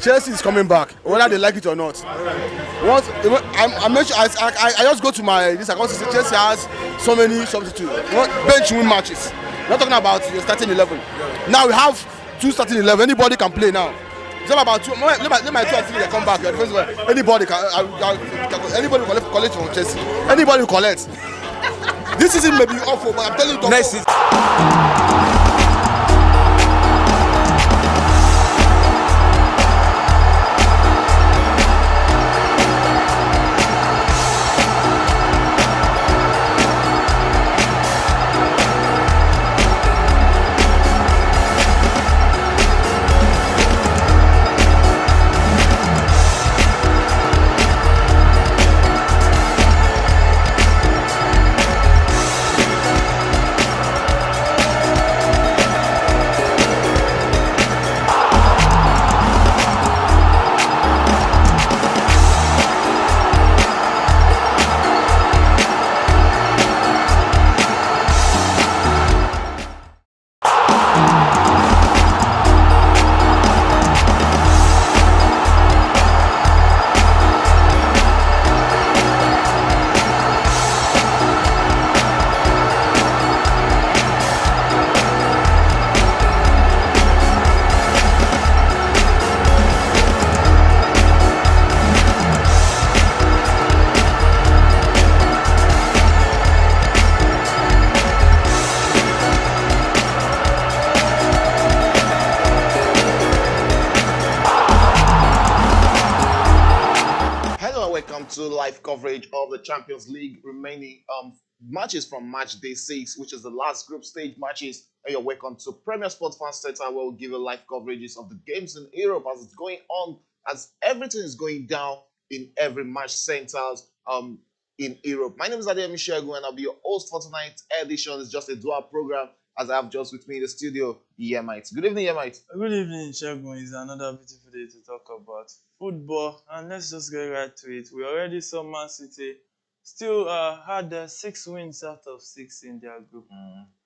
Chelsea is coming back, whether they like it or not. Once I just go to my this account. Chelsea has so many substitutes. Bench win matches. We're not talking about your starting 11. Now we have two starting 11. Anybody can play now. It's not about two. Let my two and three they come back. Anybody can. Anybody collect from Chelsea. Anybody collect. This season may be awful, but I'm telling you. Next season. To live coverage of the Champions League remaining matches from match day 6, which is the last group stage matches. And you're welcome to Premier Sports Fan Center, where we'll give you live coverages of the games in Europe as it's going on, as everything is going down in every match centers in Europe. My name is Adeyemi Shegun, and I'll be your host for tonight's edition. It's just a dual program, as I have just with me in the studio, Yemite. Good evening, Yemite. Good evening, Shegun. It's another beautiful day to talk about football, and let's just get right to it. We already saw Man City still had 6 wins out of 6 in their group.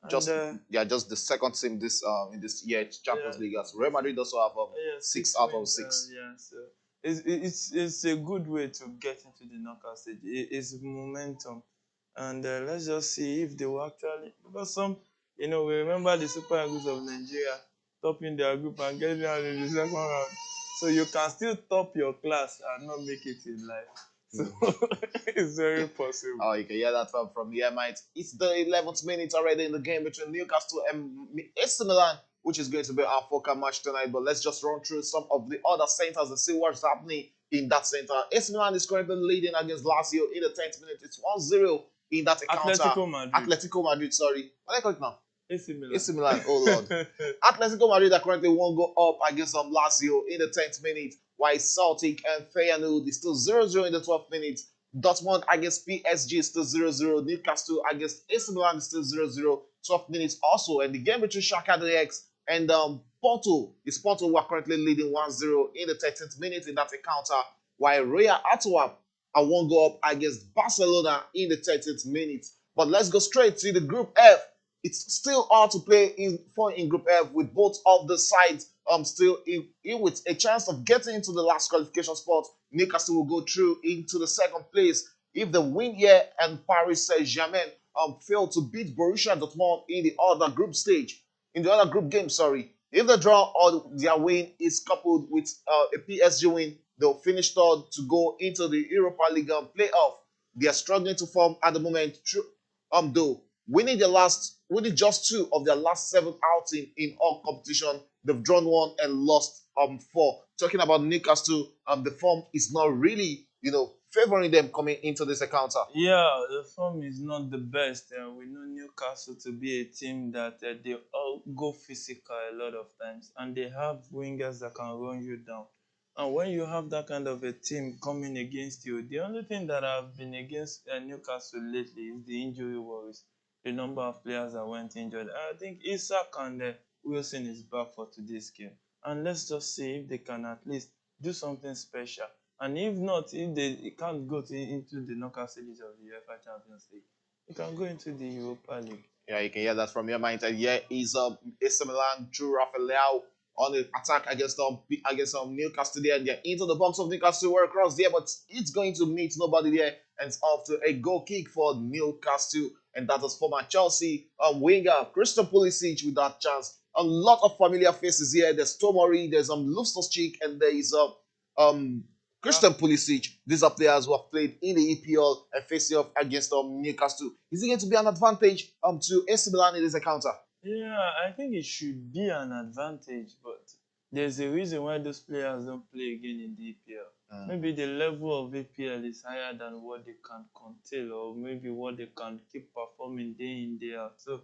Just the second team this in this year's Champions League. As Real Madrid also have 6 out of 6. So it's a good way to get into the knockout stage. It's momentum, and let's just see if they will actually, because we remember the Super Eagles of Nigeria topping their group and getting out in the second round. So you can still top your class and not make it in life. So it's very possible. Oh, you can hear that from the Yemite. It's the 11th minute already in the game between Newcastle and AC Milan, which is going to be our focal match tonight. But let's just run through some of the other centers and see what's happening in that center. AC Milan is currently leading against Lazio in the 10th minute. It's 1-0 in that encounter. Atletico Madrid, sorry. What do I call it now? AC Milan. AC Milan, oh Lord. Atletico Madrid are currently 1 goal up against Lazio in the 10th minute, while Celtic and Feyenoord is still 0-0 in the 12th minute. Dortmund against PSG is still 0-0. Newcastle against AC Milan is still 0-0. 12 minutes also. And the game between Shakhtar Donetsk and Porto who are currently leading 1-0 in the 13th minute in that encounter, while Royal Antwerp are 1 goal up against Barcelona in the 13th minute. But let's go straight to the Group F. It's still hard to play in Group F with both of the sides still in with a chance of getting into the last qualification spot. Newcastle will go through into the second place if they win here and Paris Saint-Germain fail to beat Borussia Dortmund in the other group stage. In the other group game, sorry. If the draw or their win is coupled with a PSG win, they'll finish third to go into the Europa League playoff. They are struggling to form at the moment, though. Winning just 2 of their last 7 outings in all competition. They've drawn 1 and lost 4. Talking about Newcastle, the form is not really, favoring them coming into this encounter. Yeah, the form is not the best. We know Newcastle to be a team that they all go physical a lot of times, and they have wingers that can run you down. And when you have that kind of a team coming against you, the only thing that I've been against Newcastle lately is the injury worries. The number of players that went injured. I think Isak and Wilson is back for today's game. And let's just see if they can at least do something special. And if not, if they can't go into the knockout stages of the UEFA Champions League, they can go into the Europa League. Yeah, you can hear that from your mind. And here is AC Milan through Rafael Leao on the attack against Newcastle there, and they're into the box of Newcastle. We're across there, but it's going to meet nobody there, and it's off to a goal kick for Newcastle, and that was former Chelsea winger Christian Pulisic with that chance. A lot of familiar faces here. There's Tomori, there's Loftus-Cheek, and there is Christian Pulisic. These are players who have played in the EPL and facing off against Newcastle. Is it going to be an advantage to AC Milan in this encounter? Yeah, I think it should be an advantage, but there's a reason why those players don't play again in the EPL. Maybe the level of EPL is higher than what they can contain, or maybe what they can keep performing day in, day out. So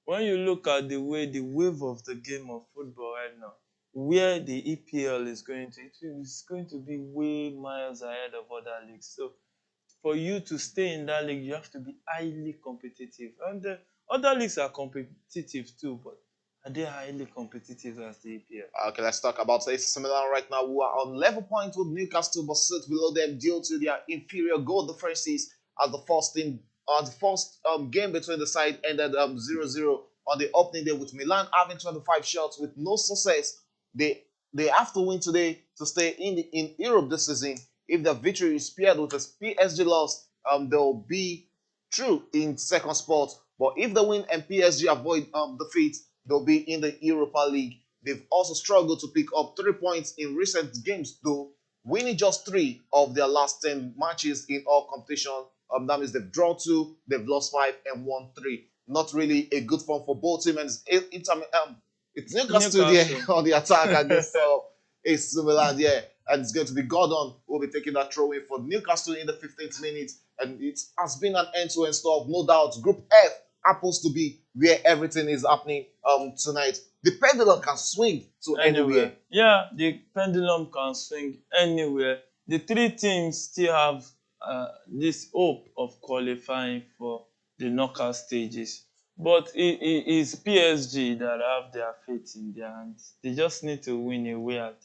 when you look at the wave of the game of football right now, where the EPL is going to, it is going to be way miles ahead of other leagues. So for you to stay in that league, you have to be highly competitive. And the other leagues are competitive too, but are they highly competitive as the EPL? Okay, let's talk about AC Milan right now, who are on level point with Newcastle, but sit below them due to their inferior goal differences as the first game between the side ended 0-0 on the opening day, with Milan having 25 shots with no success. They have to win today to stay in Europe this season. If the victory is paired with a PSG loss, they'll be through in second spot. But if they win and PSG avoid defeat, they'll be in the Europa League. They've also struggled to pick up 3 points in recent games, though, winning just 3 of their last 10 matches in all competitions. That means they've drawn 2, they've lost 5, and won 3. Not really a good form for both teams. It's Newcastle there on the attack against AC Milan there. And it's going to be Gordon who will be taking that throw in for Newcastle in the 15th minute. And it has been an end-to-end stuff, no doubt. Group F happens to be where everything is happening tonight. The pendulum can swing to anywhere. Yeah, the pendulum can swing anywhere. The 3 teams still have this hope of qualifying for the knockout stages. But it is PSG that have their fate in their hands. They just need to win away at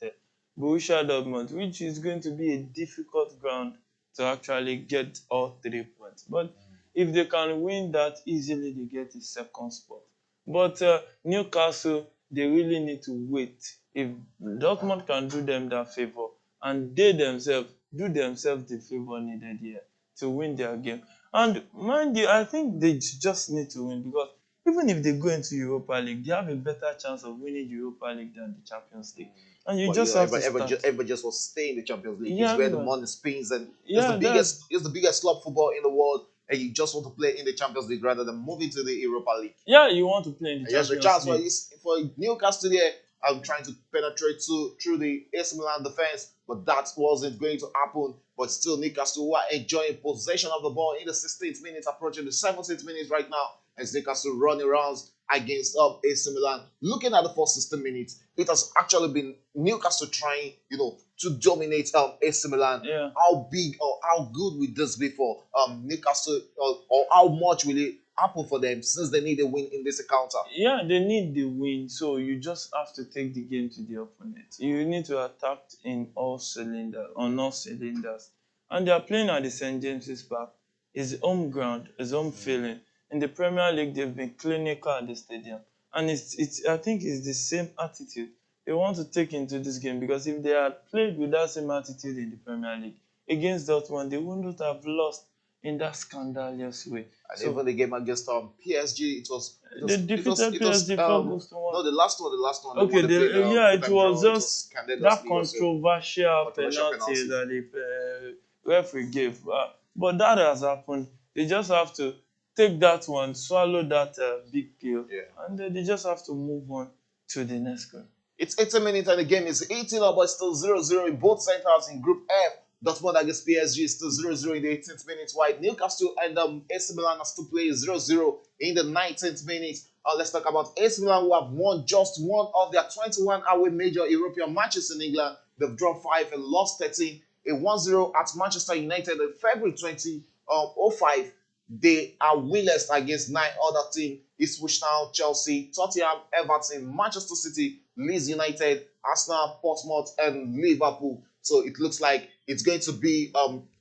Borussia Dortmund, which is going to be a difficult ground to actually get all 3 points. But if they can win that easily, they get the second spot. But Newcastle, they really need to wait. If Dortmund can do them that favor, and they themselves do themselves the favor needed here to win their game. And mind you, I think they just need to win, because even if they go into Europa League, they have a better chance of winning Europa League than the Champions League. And you just have to start. Everybody just wants to stay in the Champions League. Yeah, it's where the money spins, and it's the biggest club football in the world. And you just want to play in the Champions League rather than moving to the Europa League. Yeah, you want to play in the Champions League. There's a chance for Newcastle there. I'm trying to penetrate through the AC Milan defense, but that wasn't going to happen. But still, Newcastle who are enjoying possession of the ball in the 16th minute, approaching the 17th minute right now, as Newcastle running around against AC Milan. Looking at the first 16 minutes, it has actually been Newcastle trying, to dominate AC Milan. Yeah. How big or how good will this be for Newcastle, or how much will it happen for them since they need a win in this encounter? Yeah, they need the win, so you just have to take the game to the opponent. You need to attack on all cylinders, and they are playing at the St. James's Park. It's home ground, it's home feeling. In the Premier League, they've been clinical at the stadium, and I think it's the same attitude they want to take into this game, because if they had played with that same attitude in the Premier League against Dortmund, they wouldn't have lost in that scandalous way. And even the game against PSG, they defeated PSG 4-1. No, the last one. Okay, it was just that controversial penalty that the referee gave. But that has happened. They just have to take that one, swallow that big pill, and they just have to move on to the next game. It's 80 minutes and the game is 18 up, but still 0-0 in both centers in Group F. Dortmund against PSG is still 0-0 in the 18th minute, while Newcastle and AC Milan are still playing 0-0 in the 19th minute. Let's talk about AC Milan, who have won just one of their 21 away major European matches in England. They've drawn 5 and lost 13. A 1-0 at Manchester United in February 2005. They are winless against 9 other teams: Ipswich Town, Chelsea, Tottenham, Everton, Manchester City, Leeds United, Arsenal, Portsmouth, and Liverpool. So it looks like it's going to be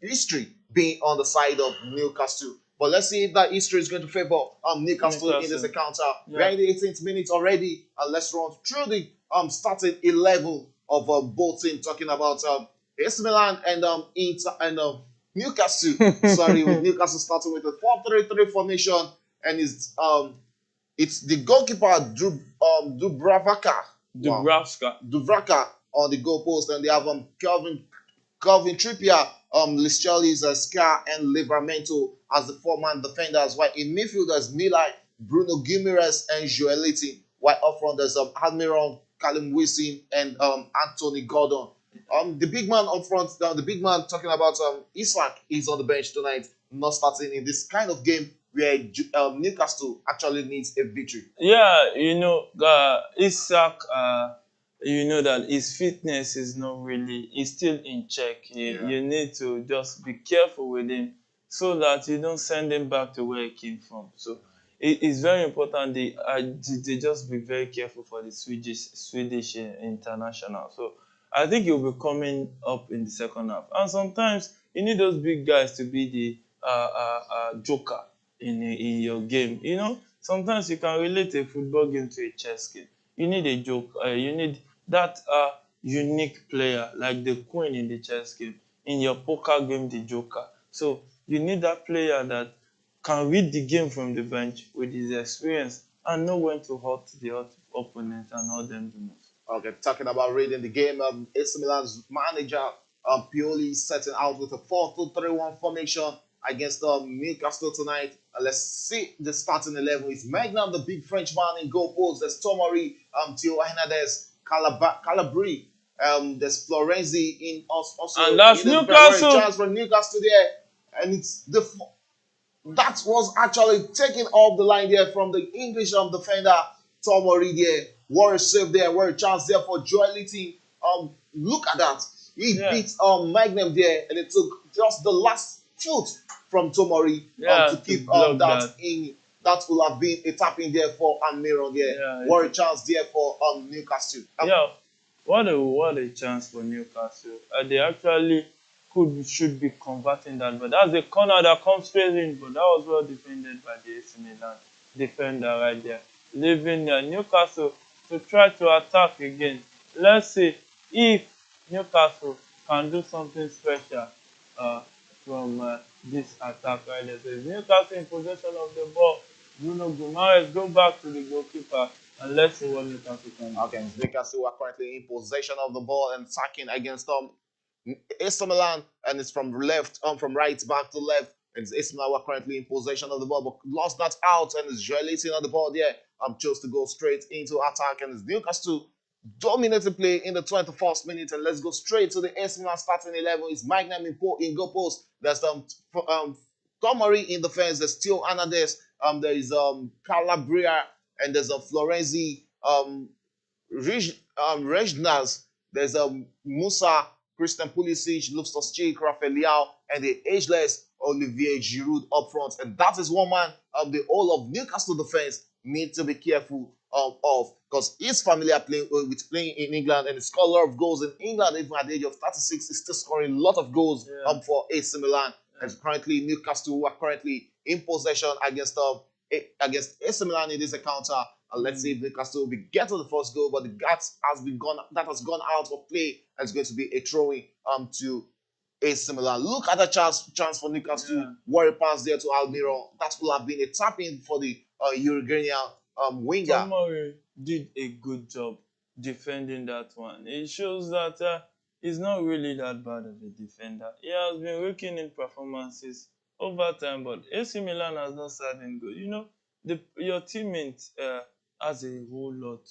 history being on the side of Newcastle. But let's see if that history is going to favor Newcastle in this encounter. Yeah. We're in the 18th minute already, and let's run through the starting 11 of both teams, talking about AC Milan and Inter and Newcastle. Sorry, with Newcastle starting with a 4-3-3 formation, and it's the goalkeeper Dubravka. Wow. Dubravka on the goalpost, and they have Calvin Trippier, Lischellis, Ska, and Livramento as the four-man defenders, while in midfield there's Milan, Bruno Guimaraes, and Joelito, while up front there's Admiral, Callum Wilson, and Anthony Gordon. The big man up front, the big man talking about Isak is on the bench tonight, not starting in this kind of game where Newcastle actually needs a victory. Yeah, Isak, that his fitness is not really, he's still in check. You need to just be careful with him so that you don't send him back to where he came from. So it's very important they just be very careful for the Swedish international. So I think he'll be coming up in the second half. And sometimes you need those big guys to be the joker in your game. Sometimes you can relate a football game to a chess game. You need a joke. You need that unique player, like the queen in the chess game. In your poker game, the joker. So you need that player that can read the game from the bench with his experience and know when to hurt the opponent and hurt them the most. Okay, talking about reading the game, AC Milan's manager Pioli setting out with a 4-2-3-1 formation against Newcastle tonight. Let's see the starting 11. It's Magnum, the big Frenchman in goal post. There's Tomori, Theo Hernandez, Calabri. There's Florenzi in also. And that's in Newcastle. Chance for Newcastle there, and it's that was actually taken off the line there from the English defender Tomori there. What a save there, what a chance there for Joelito. Look at that. He beat Magnum there, and it took just the last foot from Tomori to keep that in. That would have been a tap in there for Almiron there. What a chance there for Newcastle. What a chance for Newcastle. They actually should be converting that, but that's the corner that comes straight in. But that was well defended by the AC Milan defender right there, leaving Newcastle to try to attack again. Let's see if Newcastle can do something special from this attack right there. So Newcastle in possession of the ball. Bruno Guimaraes go back to the goalkeeper and let's see what Newcastle can do. Okay, Newcastle are currently in possession of the ball and attacking against AC Milan, and it's from right back to left. And AC Milan were currently in possession of the ball, but lost that out, and it's Joelito on the ball there. Chose to go straight into attack, and it's Newcastle dominating play in the 21st minute. And let's go straight to the AC Milan starting 11. It's Magnum in goal post. There's Tomori in defense. There's Theo Hernandez. There is Calabria, and there's Florenzi, Regnaz. There's Musa, Christian Pulisic, Loftus-Cheek, Rafael Leao, and the ageless Olivier Giroud up front. And that is one man the whole of Newcastle defense need to be careful of, because he's familiar with playing in England, and he scored a lot of goals in England. Even at the age of 36, he's still scoring a lot of goals for AC Milan. And currently Newcastle, who are currently in possession against AC Milan in this encounter. And let's see if Newcastle will get to the first goal, but that has gone out of play, and it's going to be a throw-in to AC Milan. Look at the chance for Newcastle. What a pass there to Almiron. That will have been a tap-in for the Uruguayan winger. Tomori did a good job defending that one. It shows that he's not really that bad of a defender. He has been working in performances over time, but AC Milan has not started good. Your teammate has a whole lot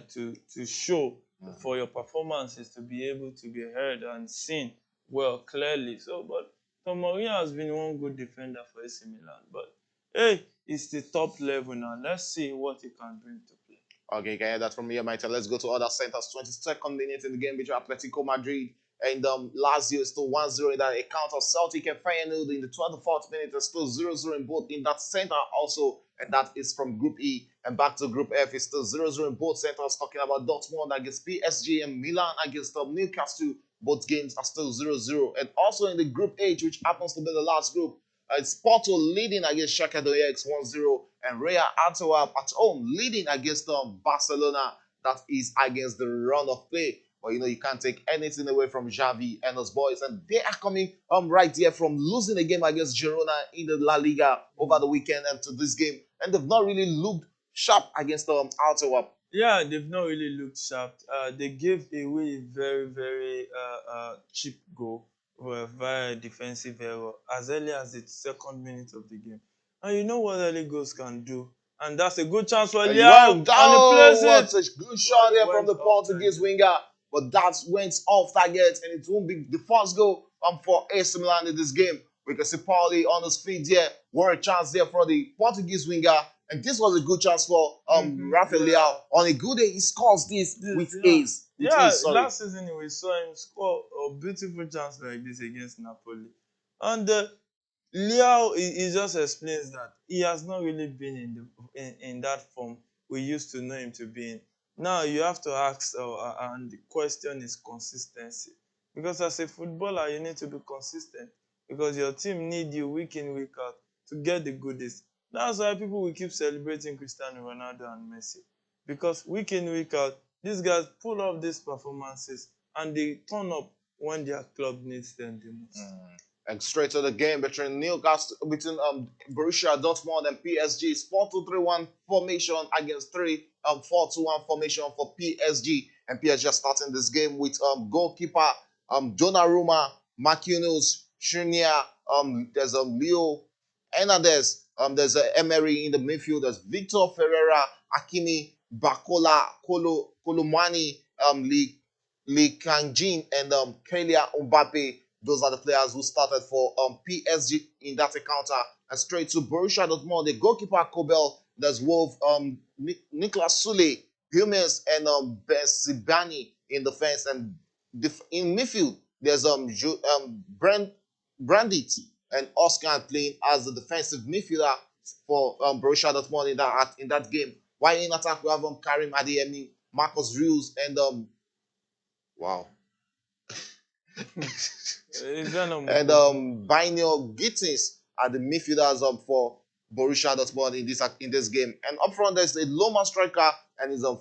to show for your performances to be able to be heard and seen well clearly. So, but Tomori has been one good defender for AC Milan. But hey, it's the top level now. Let's see what he can bring to play. Okay, you can hear that from me, Michael. Let's go to other centers. 22nd minute in the game between Atletico Madrid and Lazio is still 1-0 in that account of Celtic and Feyenoord in the 24th minute. It's still 0-0 in both in that center also, and that is from Group E. And back to Group F, it's still 0-0 in both centers, talking about Dortmund against PSG and Milan against Newcastle. Both games are still 0-0. And also in the Group H, which happens to be the last group, it's Porto leading against Shakhtar Donetsk 1-0, and Royal Antwerp at home leading against Barcelona that is against the run of play. But you can't take anything away from Xavi and his boys, and they are coming right there from losing a game against Girona in the La Liga over the weekend and to this game, and they've not really looked sharp against Antwerp. Yeah, they've not really looked sharp. They gave away a very, very cheap goal via a defensive error as early as the 2nd minute of the game. And you know what early goals can do? And that's a good chance for Liao, and he plays What it. a good shot there from Went the off Portuguese target. winger, but that went off target, and it won't be the first goal for AC Milan in this game. We can see Pauli on his feet there. What a chance there for the Portuguese winger, and this was a good chance for Rafael Yeah. Leao. On a good day, he scores this with Yeah. ace. With Yeah, ace, sorry. last season we saw him score a beautiful chance like this against Napoli. And Liao, he just explains that he has not really been in that form we used to know him to be in. Now you have to ask, and the question is consistency. Because as a footballer, you need to be consistent because your team need you week in, week out to get the goodies. That's why people will keep celebrating Cristiano Ronaldo and Messi. Because week in, week out, these guys pull off these performances and they turn up when their club needs them the most. And straight to the game between Borussia Dortmund and PSG. It's 4-2-3-1 formation against 4-2-1 formation for PSG. And PSG are starting this game with goalkeeper Donnarumma, Marquinhos, Schunia, there's Leo Hernandez, there's Emery in the midfield, there's Victor Ferreira, Hakimi, Bakola, Kolomani, Lee Kang-jin, and Kylian Mbappe. Those are the players who started for PSG in that encounter. And straight to Borussia Dortmund, the goalkeeper Kobel, there's Wolf, Niklas Sule, Hummels, and Bensibani in defense. And in midfield, there's Brandit and Oscar playing as the defensive midfielder for Borussia Dortmund in that game. While in attack, we have Karim Adeyemi, Marcus Rios, and wow. And Binio Gittins are the midfielders for Borussia Dortmund in this game. And up front, there's a Loma striker and is a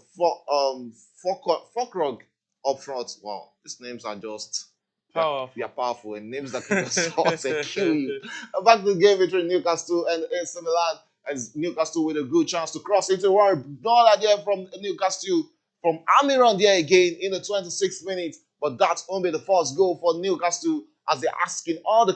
Fokrog up front. Wow, these names are just powerful. They are powerful, and names that can just hurt and kill you. Back to the game between Newcastle and AC Milan, and Newcastle with a good chance to cross into one. No idea from Newcastle from Amiron there again in the 26th minute. But that won't be the first goal for Newcastle as they're asking all the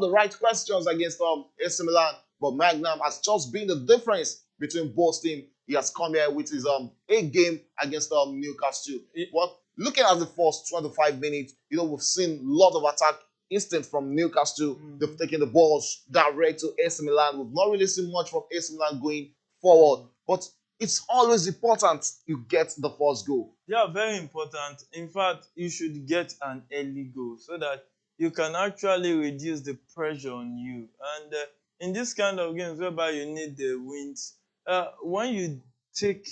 right questions against AC Milan. But Magnum has just been the difference between both teams. He has come here with his 8 game against Newcastle. But looking at the first 25 minutes, we've seen a lot of attack instinct from Newcastle. They've taken the balls direct to AC Milan. We've not really seen much from AC Milan going forward. But it's always important you get the first goal. Yeah, very important. In fact, you should get an early goal so that you can actually reduce the pressure on you. And in this kind of games whereby you need the wins, when you take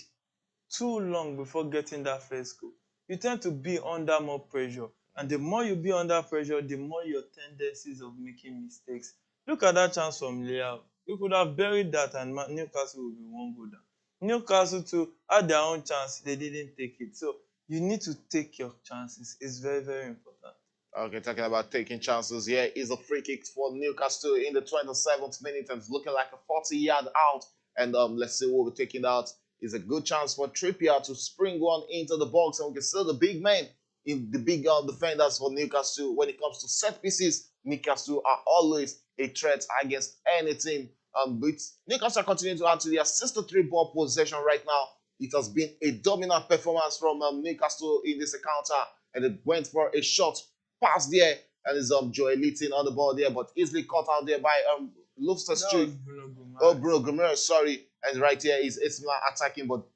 too long before getting that first goal, you tend to be under more pressure. And the more you be under pressure, the more your tendencies of making mistakes. Look at that chance from Leao. You could have buried that and Newcastle would be 1 goal down. Newcastle too had their own chance, they didn't take it. So you need to take your chances. It's very, very important. Okay, talking about taking chances, here is a free kick for Newcastle in the 27th minute, and it's looking like a 40-yard out. And let's see what we're taking out. Is a good chance for Trippier to spring one into the box, and we can see the big men in the big defenders for Newcastle. When it comes to set pieces, Newcastle are always a threat against any team. But Newcastle continue to add to their 63 ball possession right now. It has been a dominant performance from Newcastle in this encounter, and it went for a shot pass there, and it's Joel Litton on the ball there, but easily caught out there by Loftus-Cheek. Bruno Guimaraes, sorry. And right here is Ismail attacking, but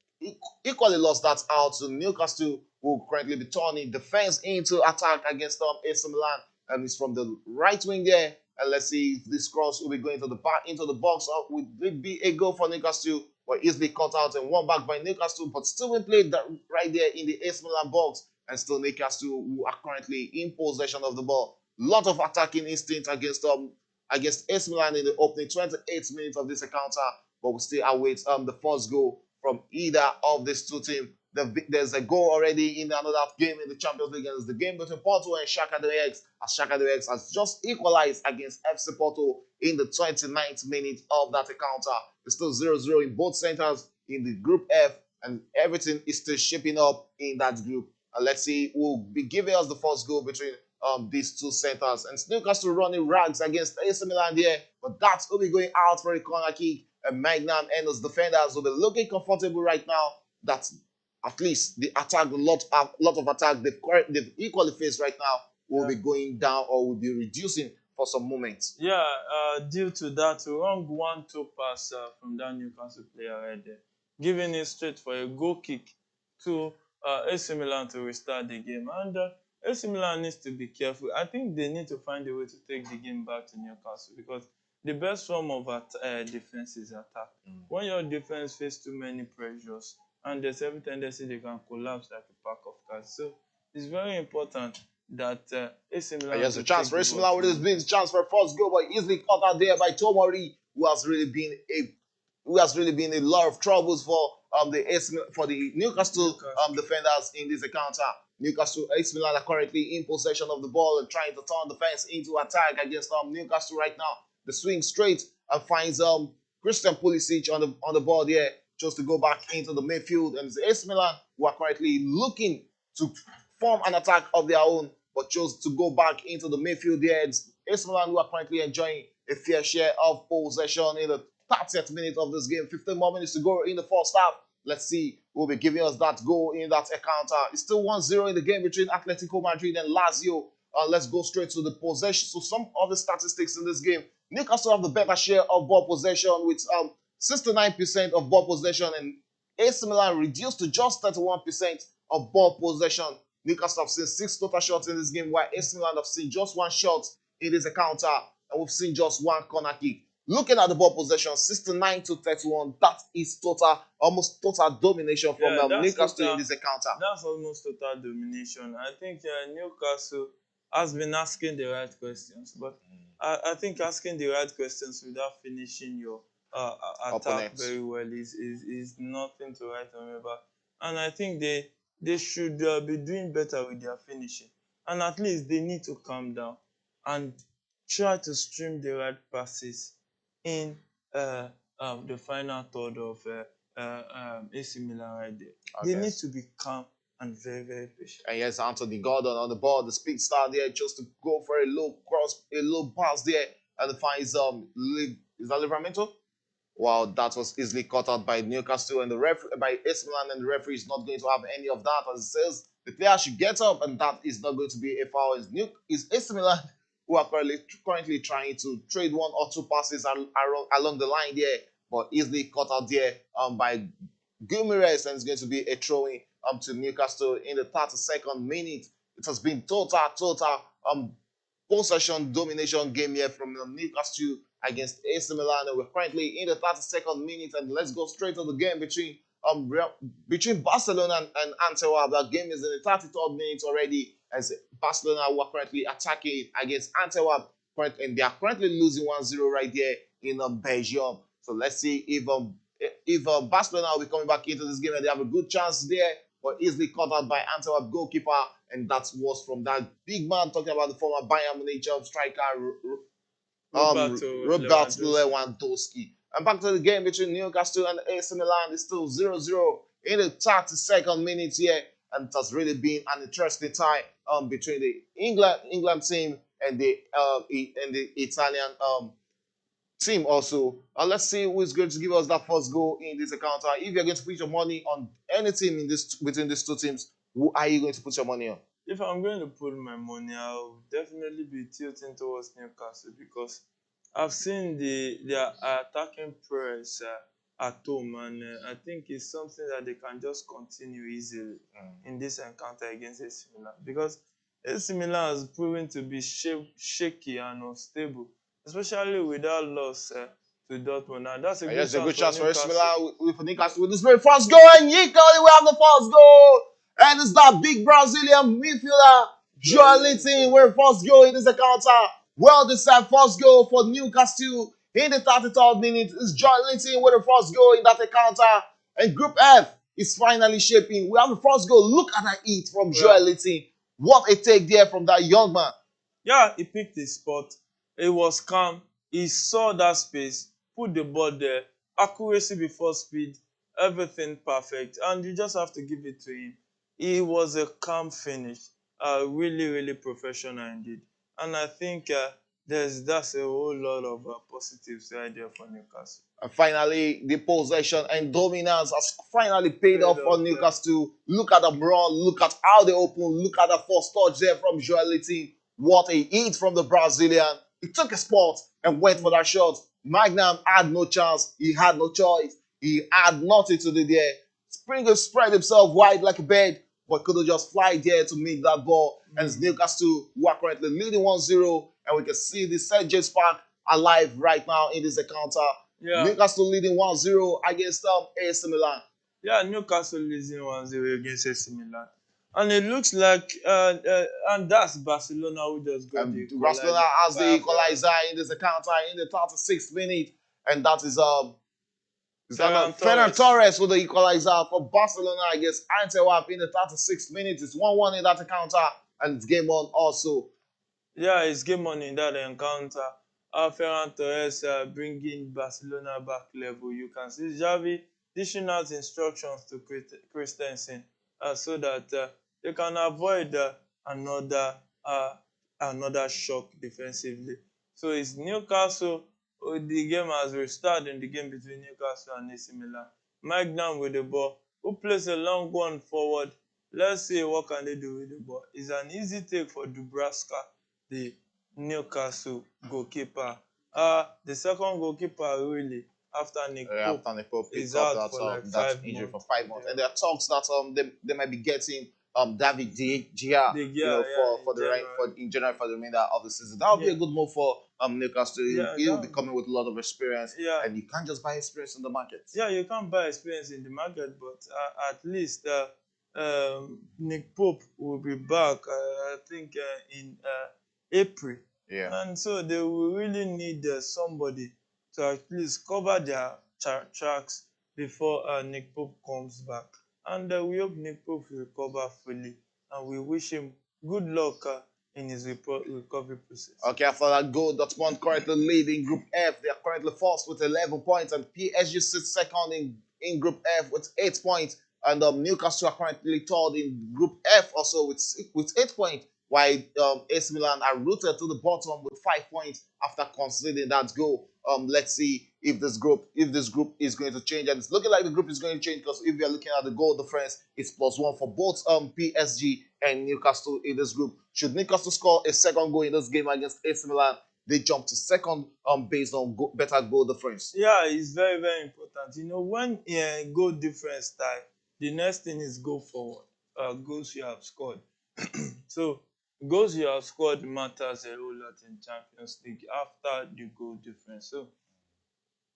equally lost that out to Newcastle, who currently be turning defense into attack against AC Milan, and it's from the right wing there. And let's see if this cross will be going to the back into the box. Will it be a goal for Newcastle? But easily cut out and one back by Newcastle, but still been played right there in the AC Milan box, and still Newcastle who are currently in possession of the ball. Lot of attacking instinct against AC Milan in the opening 28 minutes of this encounter, but we still await the first goal from either of these two teams. There's a goal already in another game in the Champions League. And it's the game between Porto and Shakhtar Donetsk, as Shakhtar Donetsk has just equalized against FC Porto in the 29th minute of that encounter. It's still 0-0 in both centers in the Group F, and everything is still shaping up in that group. Let's see who will be giving us the first goal between these two centers. And Newcastle running rags against AC Milan there, but that will be going out for a corner kick. And Magnum and his defenders will be looking comfortable right now. That's at least the attack, a lot of attack they've equally faced right now will be going down or will be reducing for some moments. Yeah, due to that wrong 1-2 pass from that Newcastle player right there, giving it straight for a goal kick to AC Milan to restart the game. And AC Milan needs to be careful. I think they need to find a way to take the game back to Newcastle, because the best form of defense is attack. When your defense faces too many pressures, and there's every tendency they can collapse like a pack of cards. So it's very important that AC Milan. Yes, a chance for AC Milan with this big chance for a first goal, but easily caught out there by Tomori, who has really been a lot of troubles for the Newcastle defenders in this encounter. Newcastle AC Milan are currently in possession of the ball and trying to turn the fence into attack against Newcastle right now. The swing straight and finds Christian Pulisic on the ball there, just to go back into the midfield. And it's AC Milan who are currently looking to form an attack of their own, but chose to go back into the midfield there. It's AC Milan who are currently enjoying a fair share of possession in the 30th minute of this game. 15 more minutes to go in the first half. Let's see who will be giving us that goal in that encounter. It's still 1-0 in the game between Atletico Madrid and Lazio. Let's go straight to the possession. So some of the statistics in this game. Newcastle have the better share of ball possession with 69% of ball possession, and AC Milan reduced to just 31% of ball possession. Newcastle have seen 6 total shots in this game, while AC Milan have seen just 1 shot in this encounter, and we've seen just 1 corner kick. Looking at the ball possession, 69-31, that is almost total domination from Newcastle in this encounter. That's almost total domination. I think Newcastle has been asking the right questions, but I think asking the right questions without finishing your attack very well is nothing to write home about. And I think they should be doing better with their finishing. And at least they need to calm down and try to stream the right passes in the final third of AC Milan right there. Okay. They need to be calm and very, very patient. And yes, Anthony Gordon on the ball, the speed star there, just to go for a low cross, a low pass there, and finds is that Livramento? Wow, that was easily cut out by Newcastle and by AC Milan, and the referee is not going to have any of that, as it says the player should get up, and that is not going to be a foul. It's AC Milan who are currently trying to trade 1 or 2 passes along the line there, but easily cut out there by Gumires, and it's going to be a throw-in to Newcastle in the 32nd minute. It has been total possession domination game here from Newcastle against AC Milan, and we're currently in the 32nd minute, and let's go straight to the game between Barcelona and Antwerp. That game is in the 33rd minute already, as Barcelona who are currently attacking against Antwerp, and they are currently losing 1-0 right there in Belgium. So let's see if Barcelona will be coming back into this game, and they have a good chance there, but easily cut out by Antwerp goalkeeper, and that was from that big man talking about the former Bayern Munich striker Robert Lewandowski. And back to the game between Newcastle and AC Milan. It's still 0-0 in the 32nd minute here, and it has really been an interesting tie between the England team and the Italian team also. Let's see who is going to give us that first goal in this encounter. If you're going to put your money on any team between these two teams, who are you going to put your money on? If I'm going to put my money, I'll definitely be tilting towards Newcastle, because I've seen their attacking press at home, and I think it's something that they can just continue easily in this encounter against AC Milan, because AC Milan has proven to be shaky and unstable, especially with that loss to Dortmund. And that's a good chance for AC Milan with Newcastle with this very first goal, and we have the first goal, and it's that big Brazilian midfielder Joelinton with the first goal in this encounter. Well-deserved first goal for Newcastle in the 33rd minute. It's Joelinton with the first goal in that encounter. And Group F, is finally shaping. We have the first goal. Look at that hit from Yeah. Joelinton. What a take there from that young man. Yeah, he picked his spot. He was calm. He saw that space, put the ball there, accuracy before speed, everything perfect. And you just have to give it to him. He was a calm finish, really, really professional indeed. And I think that's a whole lot of positives right there for Newcastle. And finally, the possession and dominance has finally paid off for Yeah. Newcastle. Look at the run. Look at how they open. Look at the first touch there from Joelinton. What a hit from the Brazilian. He took a spot and went for that shot. Magnum had no chance. He had no choice. He had nothing to do there. Springer spread himself wide like a bird, but couldn't just fly there to meet that ball. And it's Newcastle who are currently leading 1-0. And we can see the St. James Park alive right now in this encounter. Yeah. Newcastle leading 1-0 against AC Milan. Yeah, Newcastle losing 1-0 against AC Milan. And it looks like, and that's Barcelona who just got the equalizer. Barcelona has the equalizer in this encounter in the 36th minute. And that is Ferran Torres with the equalizer for Barcelona against Antwerp in the 36th minute. It's 1-1 in that encounter, and it's game on also. Yeah, it's game on in that encounter. Ferran Torres bringing Barcelona back level. You can see Xavi dishing out instructions to Christensen so that they can avoid another shock defensively. So it's Newcastle. The game has restarted in the game between Newcastle and AC Milan. Mike down with the ball. Who plays a long one forward? Let's see what can they do with the ball. It's an easy take for Dubraska, the Newcastle goalkeeper. The second goalkeeper really after Nick Pope is out for like 5 injury months. for 5 months. Yeah. And there are talks that they might be getting David De Gea, in general for the remainder of the season. That would be a good move for Newcastle. He'll be coming with a lot of experience, and you can't just buy experience in the market. Yeah, you can't buy experience in the market, but at least Nick Pope will be back. I think in April. Yeah. And so they will really need somebody to at least cover their tracks before Nick Pope comes back. And we hope Nick Pope will recover fully. And we wish him good luck in his recovery process. Okay, after that goal, Dortmund currently leading Group F. They are currently first with 11 points, and PSG sits second in Group F with 8 points. And Newcastle are currently third in Group F also with 8 points, while AC Milan are rooted to the bottom with 5 points after conceding that goal. Let's see if this group is going to change, and it's looking like the group is going to change, because if we are looking at the goal difference, it's +1 for both PSG and Newcastle in this group. Should Newcastle score a second goal in this game against AC Milan, they jump to second based on better goal difference. Yeah, it's very, very important. You know, when goal difference tie, the next thing is go forward. Goals you have scored. So goals you have scored matters a whole lot in Champions League after the goal difference. So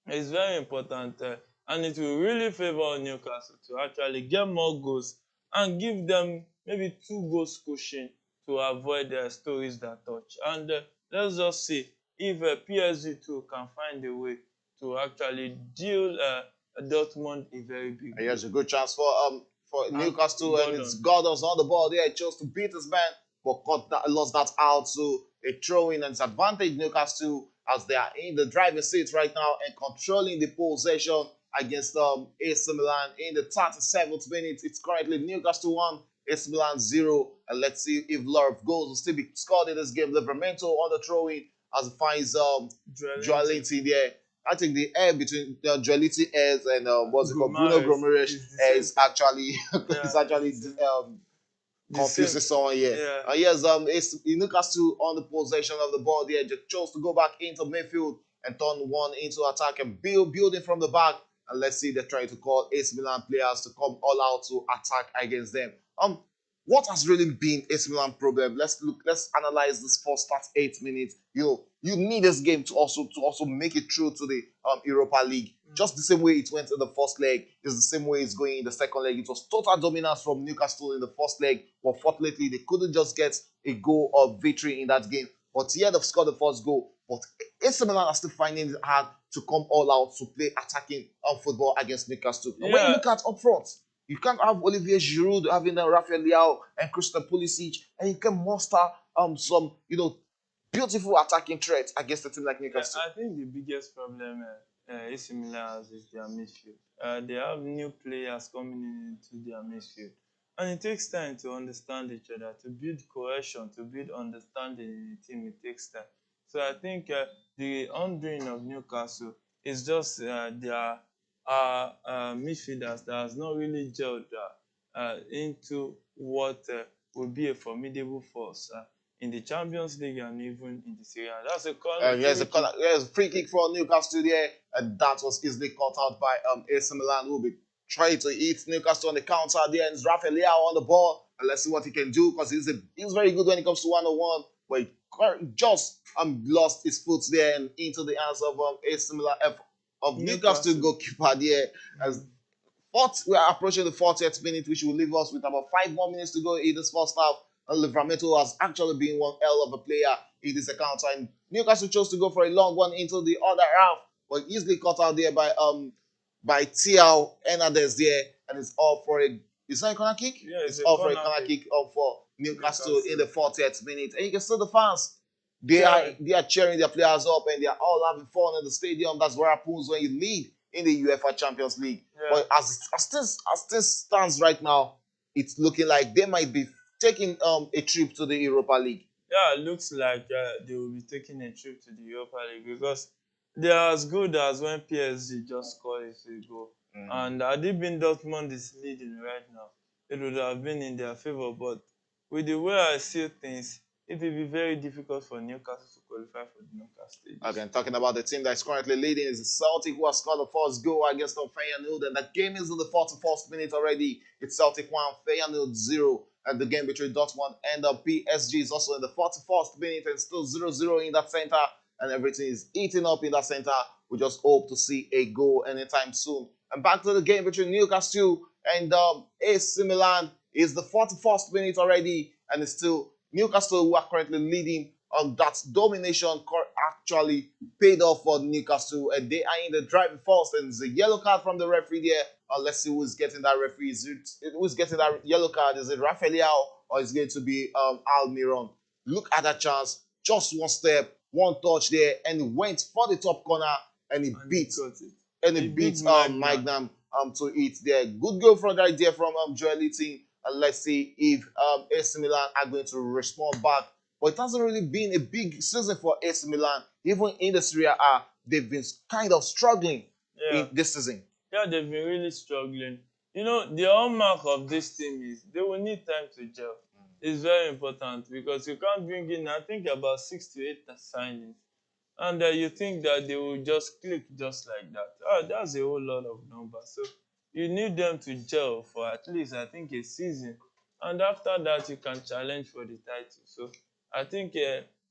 it's very important, and it will really favor Newcastle to actually get more goals and give them maybe 2 goals cushion to avoid their stories that touch. And let's just see if PSG too can find a way to actually deal Dortmund a very big. Here's a good chance for Newcastle, and it's Gordon's on the ball there. He chose to beat his man, but lost that out. So a throw in, and it's advantage Newcastle as they are in the driving seat right now and controlling the possession against AC Milan in the 37th minute. It's currently Newcastle 1, AC Milan 0. And let's see if a lot of goals will still be scored in this game. Livramento on the throw-in as he finds Joelinton there. I think the air between Joelinton and Bruno Gomes is actually confusing someone here. Yeah. Yes, it's Newcastle on the possession of the ball there. Just chose to go back into midfield and turn one into attack and building from the back. And let's see, they're trying to call AC Milan players to come all out to attack against them. What has really been AC Milan problem? Let's analyze this first 8 minutes. You need this game to also make it through to the Europa League. Just the same way it went in the first leg is the same way it's going in the second leg. It was total dominance from Newcastle in the first leg, but fortunately they couldn't just get a goal of victory in that game. But yeah, they've scored the first goal. But AC Milan are still finding it hard to come all out to play attacking football against Newcastle. And when you look at up front, You can't have Olivier Giroud having Rafael Leao and Christian Pulisic, and you can muster some beautiful attacking threats against a team like Newcastle. I think the biggest problem AC Milan has is their midfield. They have new players coming into their midfield, and it takes time to understand each other, to build cohesion, to build understanding in a team. It takes time. So I think the undoing of Newcastle is just their midfielders that has not really gelled into what will be a formidable force in the Champions League and even in the Serie A. That's a corner. Here's a free kick for Newcastle there, and that was easily caught out by AC Milan, who will be trying to hit Newcastle on the counter there, and it's Rafael Leao on the ball, and let's see what he can do, because he's very good when it comes to one-on-one, but he just lost his foot there and into the hands of AC Milan of Newcastle goalkeeper there. As we are approaching the 40th minute, which will leave us with about 5 more minutes to go in this first half. And Livramento has actually been one hell of a player in this account. And Newcastle chose to go for a long one into the other half, but easily caught out there by Thiago Hernandez there, and it's all for a. Is that a corner kick? Yeah, it's all for a corner kick for Newcastle in the 40th minute. And you can see the fans. They are cheering their players up, and they are all having fun in the stadium. That's what happens when you lead in the UEFA Champions League. Yeah. But as this stands right now, it's looking like they might be taking a trip to the Europa League. Yeah, it looks like they will be taking a trip to the Europa League, because they are as good as when PSG just scored a goal. And had it been Dortmund is leading right now, it would have been in their favor. But with the way I see things, it will be very difficult for Newcastle to qualify for the knockout stage. Again, talking about the team that is currently leading is the Celtic, who has scored the first goal against Feyenoord, and that game is in the 41st minute already. It's Celtic 1, Feyenoord 0, and the game between Dortmund and PSG is also in the 41st minute and still 0-0 in that center, and everything is eating up in that center. We just hope to see a goal anytime soon. And back to the game between Newcastle and AC Milan is the 41st minute already, and it's still Newcastle, who are currently leading on that domination, actually paid off for Newcastle, and they are in the driving force. And it's a yellow card from the referee there. Let's see who's getting that referee. Who's getting that yellow card? Is it Rafael Leao, or is it going to be Almiron? Look at that chance. Just one step, one touch there, and he went for the top corner, and he beat Magnum to it there. Good goal from right there from Joelito. And let's see if AC Milan are going to respond back. But it hasn't really been a big season for AC Milan. Even in the Serie A, they've been kind of struggling in this season. Yeah, they've been really struggling. You know, the hallmark of this team is they will need time to gel. It's very important, because you can't bring in, I think, about 6 to 8 signings, and you think that they will just click just like that. That's a whole lot of numbers. So you need them to gel for at least, I think, a season, and after that you can challenge for the title. So I think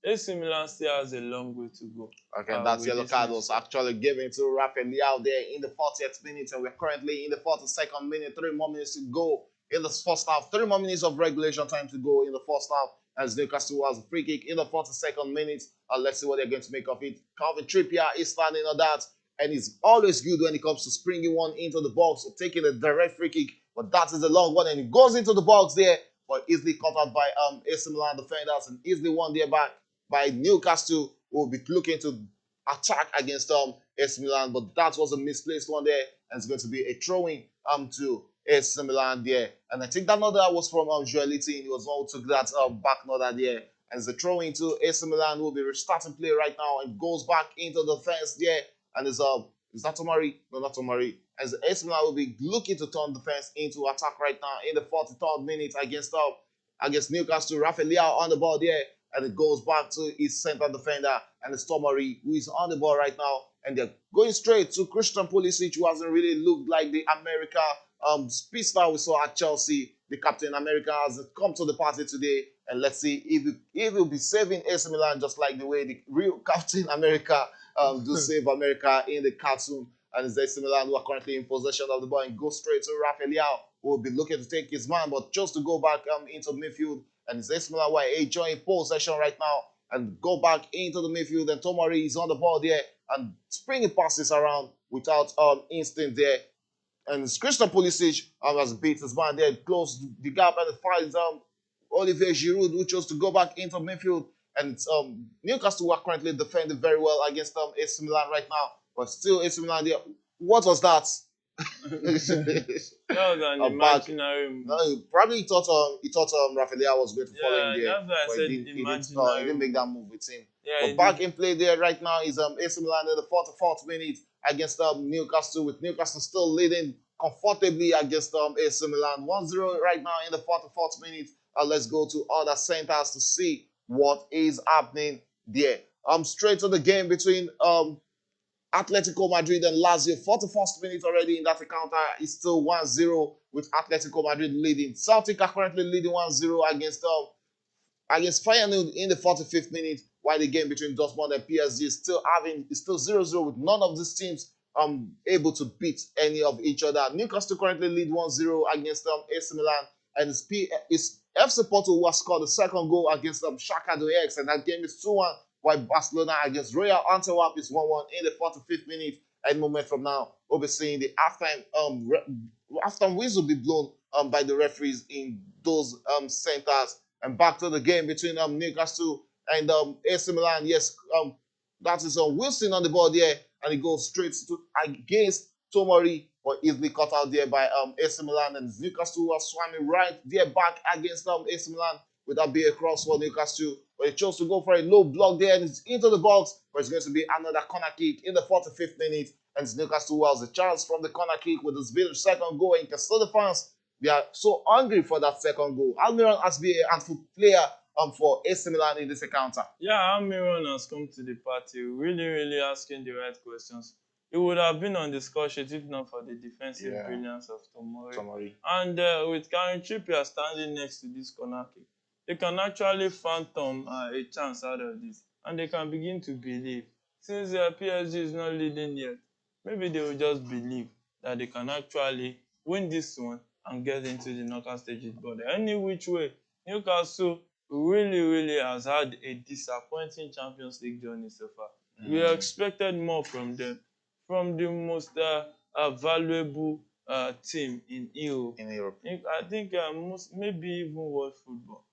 AC Milan still has a long way to go. Okay, that yellow card was actually given to Rafael Leao there in the 40th minute, and we're currently in the 42nd minute. 3 more minutes to go in the first half. 3 more minutes of regulation time to go in the first half, as Newcastle has a free kick in the 42nd minute. Let's see what they're going to make of it. Calvin Trippier is standing on that, and he's always good when it comes to springing one into the box or taking a direct free kick. But that is a long one, and it goes into the box there, but easily caught out by AC Milan defenders, and easily won there by Newcastle, who will be looking to attack against AC Milan. But that was a misplaced one there, and it's going to be a throwing to AC Milan there. And I think that another was from Joelito. He was one who took that back another there. And it's a throw into AC Milan, who will be restarting play right now, and goes back into the fence there. And is that Tomari? No, not Tomari. As AC Milan will be looking to turn the fence into attack right now in the 43rd minute against Newcastle. Rafael Leao on the ball there, and it goes back to his center defender, and it's Tomari who is on the ball right now. And they're going straight to Christian Pulisic, who hasn't really looked like the America speedster we saw at Chelsea. The Captain America has come to the party today, and let's see if he'll be saving AC Milan just like the way the real Captain America do save America in the cartoon. And it's AC Milan who are currently in possession of the ball, and go straight to Rafael Leao, who will be looking to take his man, but just to go back into midfield. And it's AC Milan who are enjoying possession right now, and go back into the midfield. And Tomari is on the ball there and springing passes around without instinct there. and Christian Pulisic has beat his man there, closed the gap, and it finds Olivier Giroud, who chose to go back into midfield. And Newcastle are currently defending very well against AC Milan right now, but still AC Milan there. What was that? That was an Back. imaginary move. No, probably he thought Rafael was going to follow him Yeah, there, that's why I but said he didn't, he imaginary didn't make move. that move with him. Yeah, But back in play there right now is AC Milan in the 44th minute against Newcastle, with Newcastle still leading comfortably against AC Milan 1-0 right now in the 44th minute. Let's go to other centers to see what is happening there. Straight to the game between Atletico Madrid and Lazio. 41st minute already in that encounter is still 1-0 with Atletico Madrid leading. Celtic are currently leading 1-0 against Feyenoord in the 45th minute, while the game between Dortmund and PSG is still 0-0 with none of these teams able to beat any of each other. Newcastle currently lead 1-0 against AC Milan, and it's FC Porto who has scored the second goal against Shakhtar Donetsk, and that game is 2-1, while Barcelona against Royal Antwerp is 1-1 in the 45th minute. And moment from now, we'll be seeing the halftime whistle be blown by the referees in those centers. And back to the game between Newcastle and AC Milan. Yes, that is Wilson on the ball there, and it goes straight against Tomori, but easily cut out there by AC Milan, and Newcastle was swimming right there back against AC Milan. Would that be a cross for Newcastle? But he chose to go for a low block there, and it's into the box, but it's going to be another corner kick in the 45th minute, and it's Newcastle who has the chance from the corner kick with his village second goal. And you can still the fans, they are so hungry for that second goal. Almiron has been a handful player for AC Milan in this encounter. Yeah, Almiron has come to the party, really asking the right questions. It would have been on the score sheet if not for the defensive brilliance of Tomori. And with Karen Trippier standing next to this corner kick, they can actually phantom a chance out of this, and they can begin to believe. Since PSG is not leading yet, maybe they will just believe that they can actually win this one and get into the knockout stages. But any which way, Newcastle really has had a disappointing Champions League journey so far. We expected more from them, from the most valuable team in Europe. I think maybe even world football,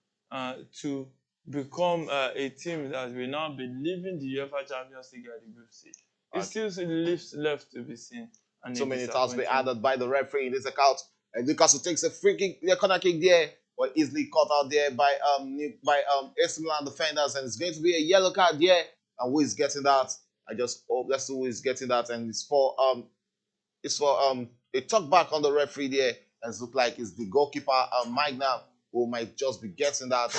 to become a team that will now be leaving the UEFA Champions League at the group stage. It still leaves left to be seen. And 2 minutes has been added by the referee in this account, and Newcastle takes a free kick, the corner kick there, but easily caught out there by AC Milan defenders, and it's going to be a yellow card there. And who is getting that? I just hope that's who is getting that, and it's for a talk back on the referee there, and it looks like it's the goalkeeper Magna who might just be getting that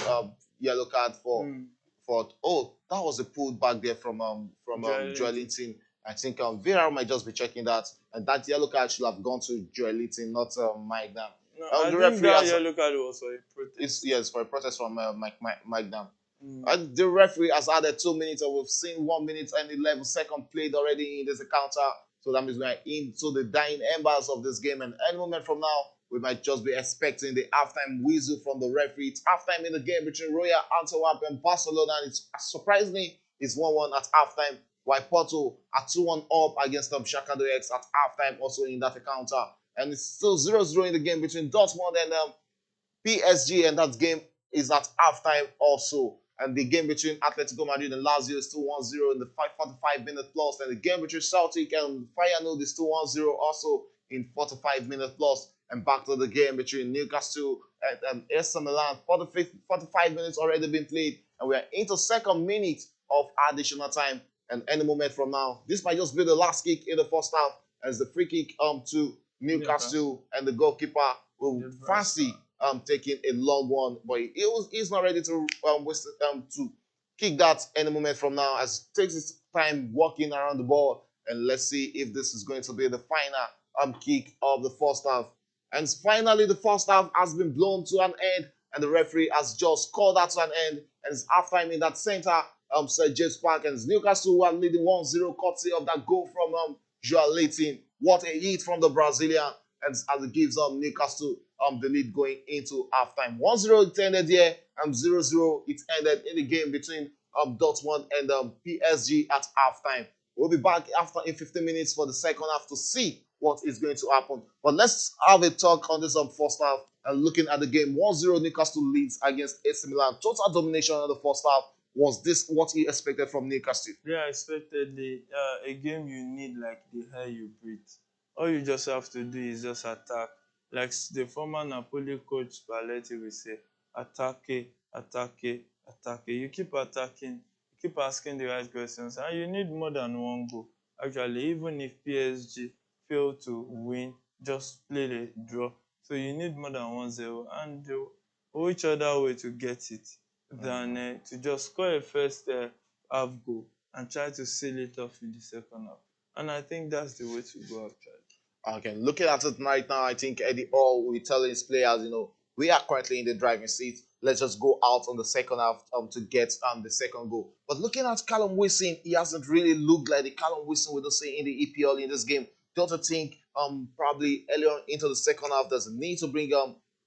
yellow card for that was a pull back there from Joelinton. I think Vera might just be checking that, and that yellow card should have gone to Joelinton, not Magna. No, I think that yellow card was for a protest. Yes, for a protest from Magna. And the referee has added 2 minutes, and we've seen 1 minute and 11 seconds played already in this encounter. So that means we are into the dying embers of this game, and any moment from now, we might just be expecting the halftime whistle from the referee. It's halftime in the game between Royal Antwerp and Barcelona, and it's surprisingly it's 1-1 at halftime, while Porto are 2-1 up against Shakhtar Donetsk at halftime, also in that encounter. And it's still 0-0 in the game between Dortmund and PSG, and that game is at halftime also. And the game between Atletico Madrid and Lazio is still 1-0 in the 45-minute plus. And the game between Celtic and Feyenoord is still 1-0 also in 45-minute plus. And back to the game between Newcastle and AC Milan. 45 minutes already been played, and we are into second minute of additional time. And any moment from now, this might just be the last kick in the first half, as the free kick to Newcastle, and the goalkeeper will fancy taking a long one, but he's not ready to to kick that any moment from now, as it takes his time walking around the ball. And let's see if this is going to be the final kick of the first half. And finally, the first half has been blown to an end, and the referee has just called that to an end. And it's halftime in that center, Sir James Park, and it's Newcastle who are leading 1-0, courtesy of that goal from Joelinton. What a hit from the Brazilian, and as it gives Newcastle the lead going into halftime. 1-0 it ended here, 0-0 it ended in the game between Dortmund and PSG at halftime. We'll be back in 15 minutes for the second half to see what is going to happen. But let's have a talk on this first half and looking at the game. 1-0 Newcastle leads against AC Milan. Total domination in the first half. Was this what you expected from Newcastle? Yeah, expectedly, a game you need like the air you breathe. All you just have to do is just attack. Like the former Napoli coach Spalletti will say, attack, attack, attack. You keep attacking, you keep asking the right questions, and you need more than one goal. Actually, even if PSG fail to win, just play the draw. So you need more than 1-0, and which other way to get it than to just score a first half goal and try to seal it off in the second half. And I think that's the way to go actually. Okay, looking at it right now, I think Eddie Hall will be telling his players, we are currently in the driving seat. Let's just go out on the second half to get the second goal. But looking at Callum Wilson, he hasn't really looked like the Callum Wilson we don't see in the EPL in this game. Don't you think probably earlier into the second half there's a need to bring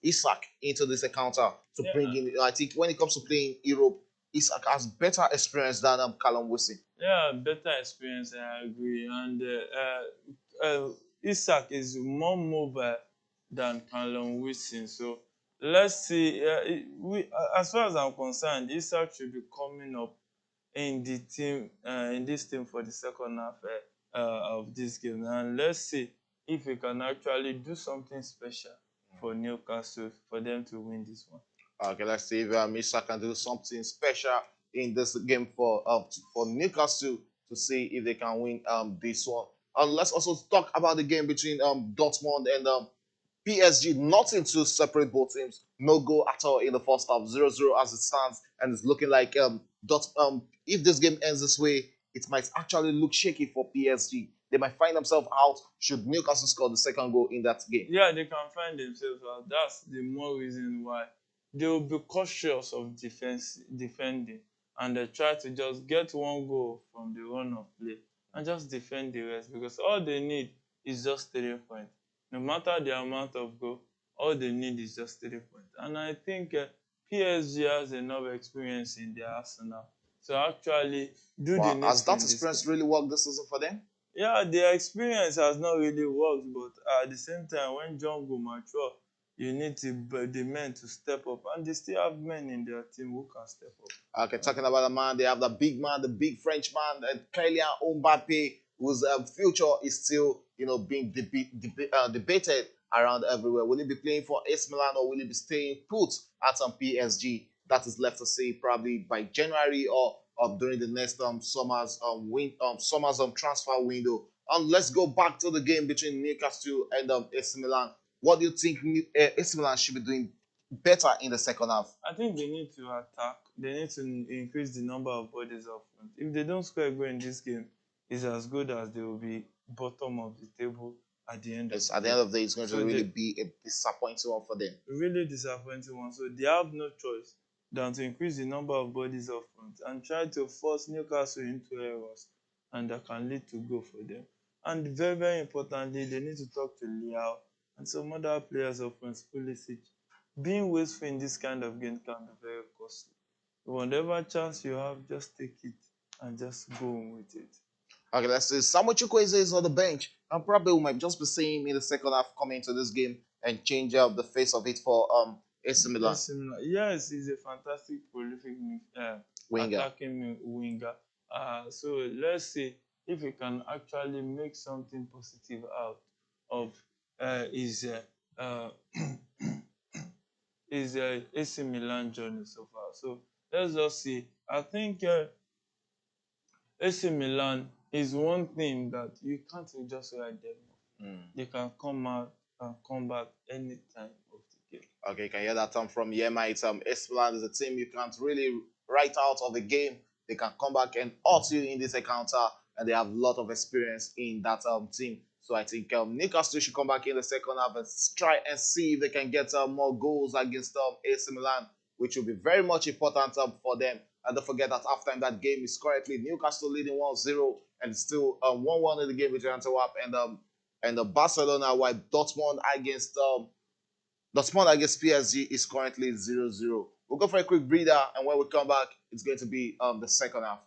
Isak into this encounter to bring in? I think when it comes to playing Europe, Isak has better experience than Callum Wilson. Yeah, better experience, I agree. And Isak is more mobile than Callum Wilson. So let's see. As far as I'm concerned, Isak should be coming up in the team, in this team for the second half of this game. And let's see if we can actually do something special for Newcastle for them to win this one. Okay, let's see if Isak can do something special in this game for Newcastle to see if they can win this one. And let's also talk about the game between Dortmund and PSG. Nothing to separate both teams. No goal at all in the first half. 0-0 as it stands, and it's looking like if this game ends this way, it might actually look shaky for PSG. They might find themselves out should Newcastle score the second goal in that game. Yeah, they can find themselves out. That's the more reason why they will be cautious of defending, and they try to just get one goal from the run of play and just defend the rest, because all they need is just 3 points. No matter the amount of goal, all they need is just 3 points. And I think PSG has enough experience in their arsenal to actually do the Wow, has needful that in this experience game. really worked this season for them? Yeah, their experience has not really worked, but at the same time, when John go mature, you need the men to step up, and they still have men in their team who can step up. Okay, talking about the man, they have the big man, the big French man, and Kylian Mbappe, whose future is still, being debated around everywhere. Will he be playing for AC Milan or will he be staying put at some PSG? That is left to see probably by January or during the next summer's transfer window. And let's go back to the game between Newcastle and AC Milan. What do you think AC Milan should be doing better in the second half? I think they need to attack. They need to increase the number of bodies up front. If they don't score a goal in this game, it's as good as they will be bottom of the table at the end. Yes, at the end of the day, it's going to really be a disappointing one for them. Really disappointing one. So they have no choice than to increase the number of bodies up front and try to force Newcastle into errors, and that can lead to goal for them. And very, very importantly, they need to talk to Liao and some other players up front, Pulisic. Being wasteful in this kind of game can be very costly. Whatever chance you have, just take it and just go on with it. Okay, let's see. Samuel Chukwueze is on the bench, and probably we might just be seeing him in the second half coming into this game and change up the face of it for AC Milan. Yes, he's a fantastic, prolific Winger. attacking winger. So let's see if he can actually make something positive out of his his AC Milan journey so far. So let's just see. I think AC Milan is one thing that you can't just write them off. They can come out and come back any time of the game. Okay, you can hear that from Yema. It's AC Milan is a team you can't really write out of the game. They can come back and hurt you in this encounter, and they have a lot of experience in that team. So I think Newcastle should come back in the second half and try and see if they can get more goals against AC Milan, which will be very much important for them. And don't forget that after that game is currently Newcastle leading 1-0 and still 1-1 in the game between Antwerp and Barcelona, while Dortmund against PSG is currently 0-0. We'll go for a quick breather, and when we come back, it's going to be the second half.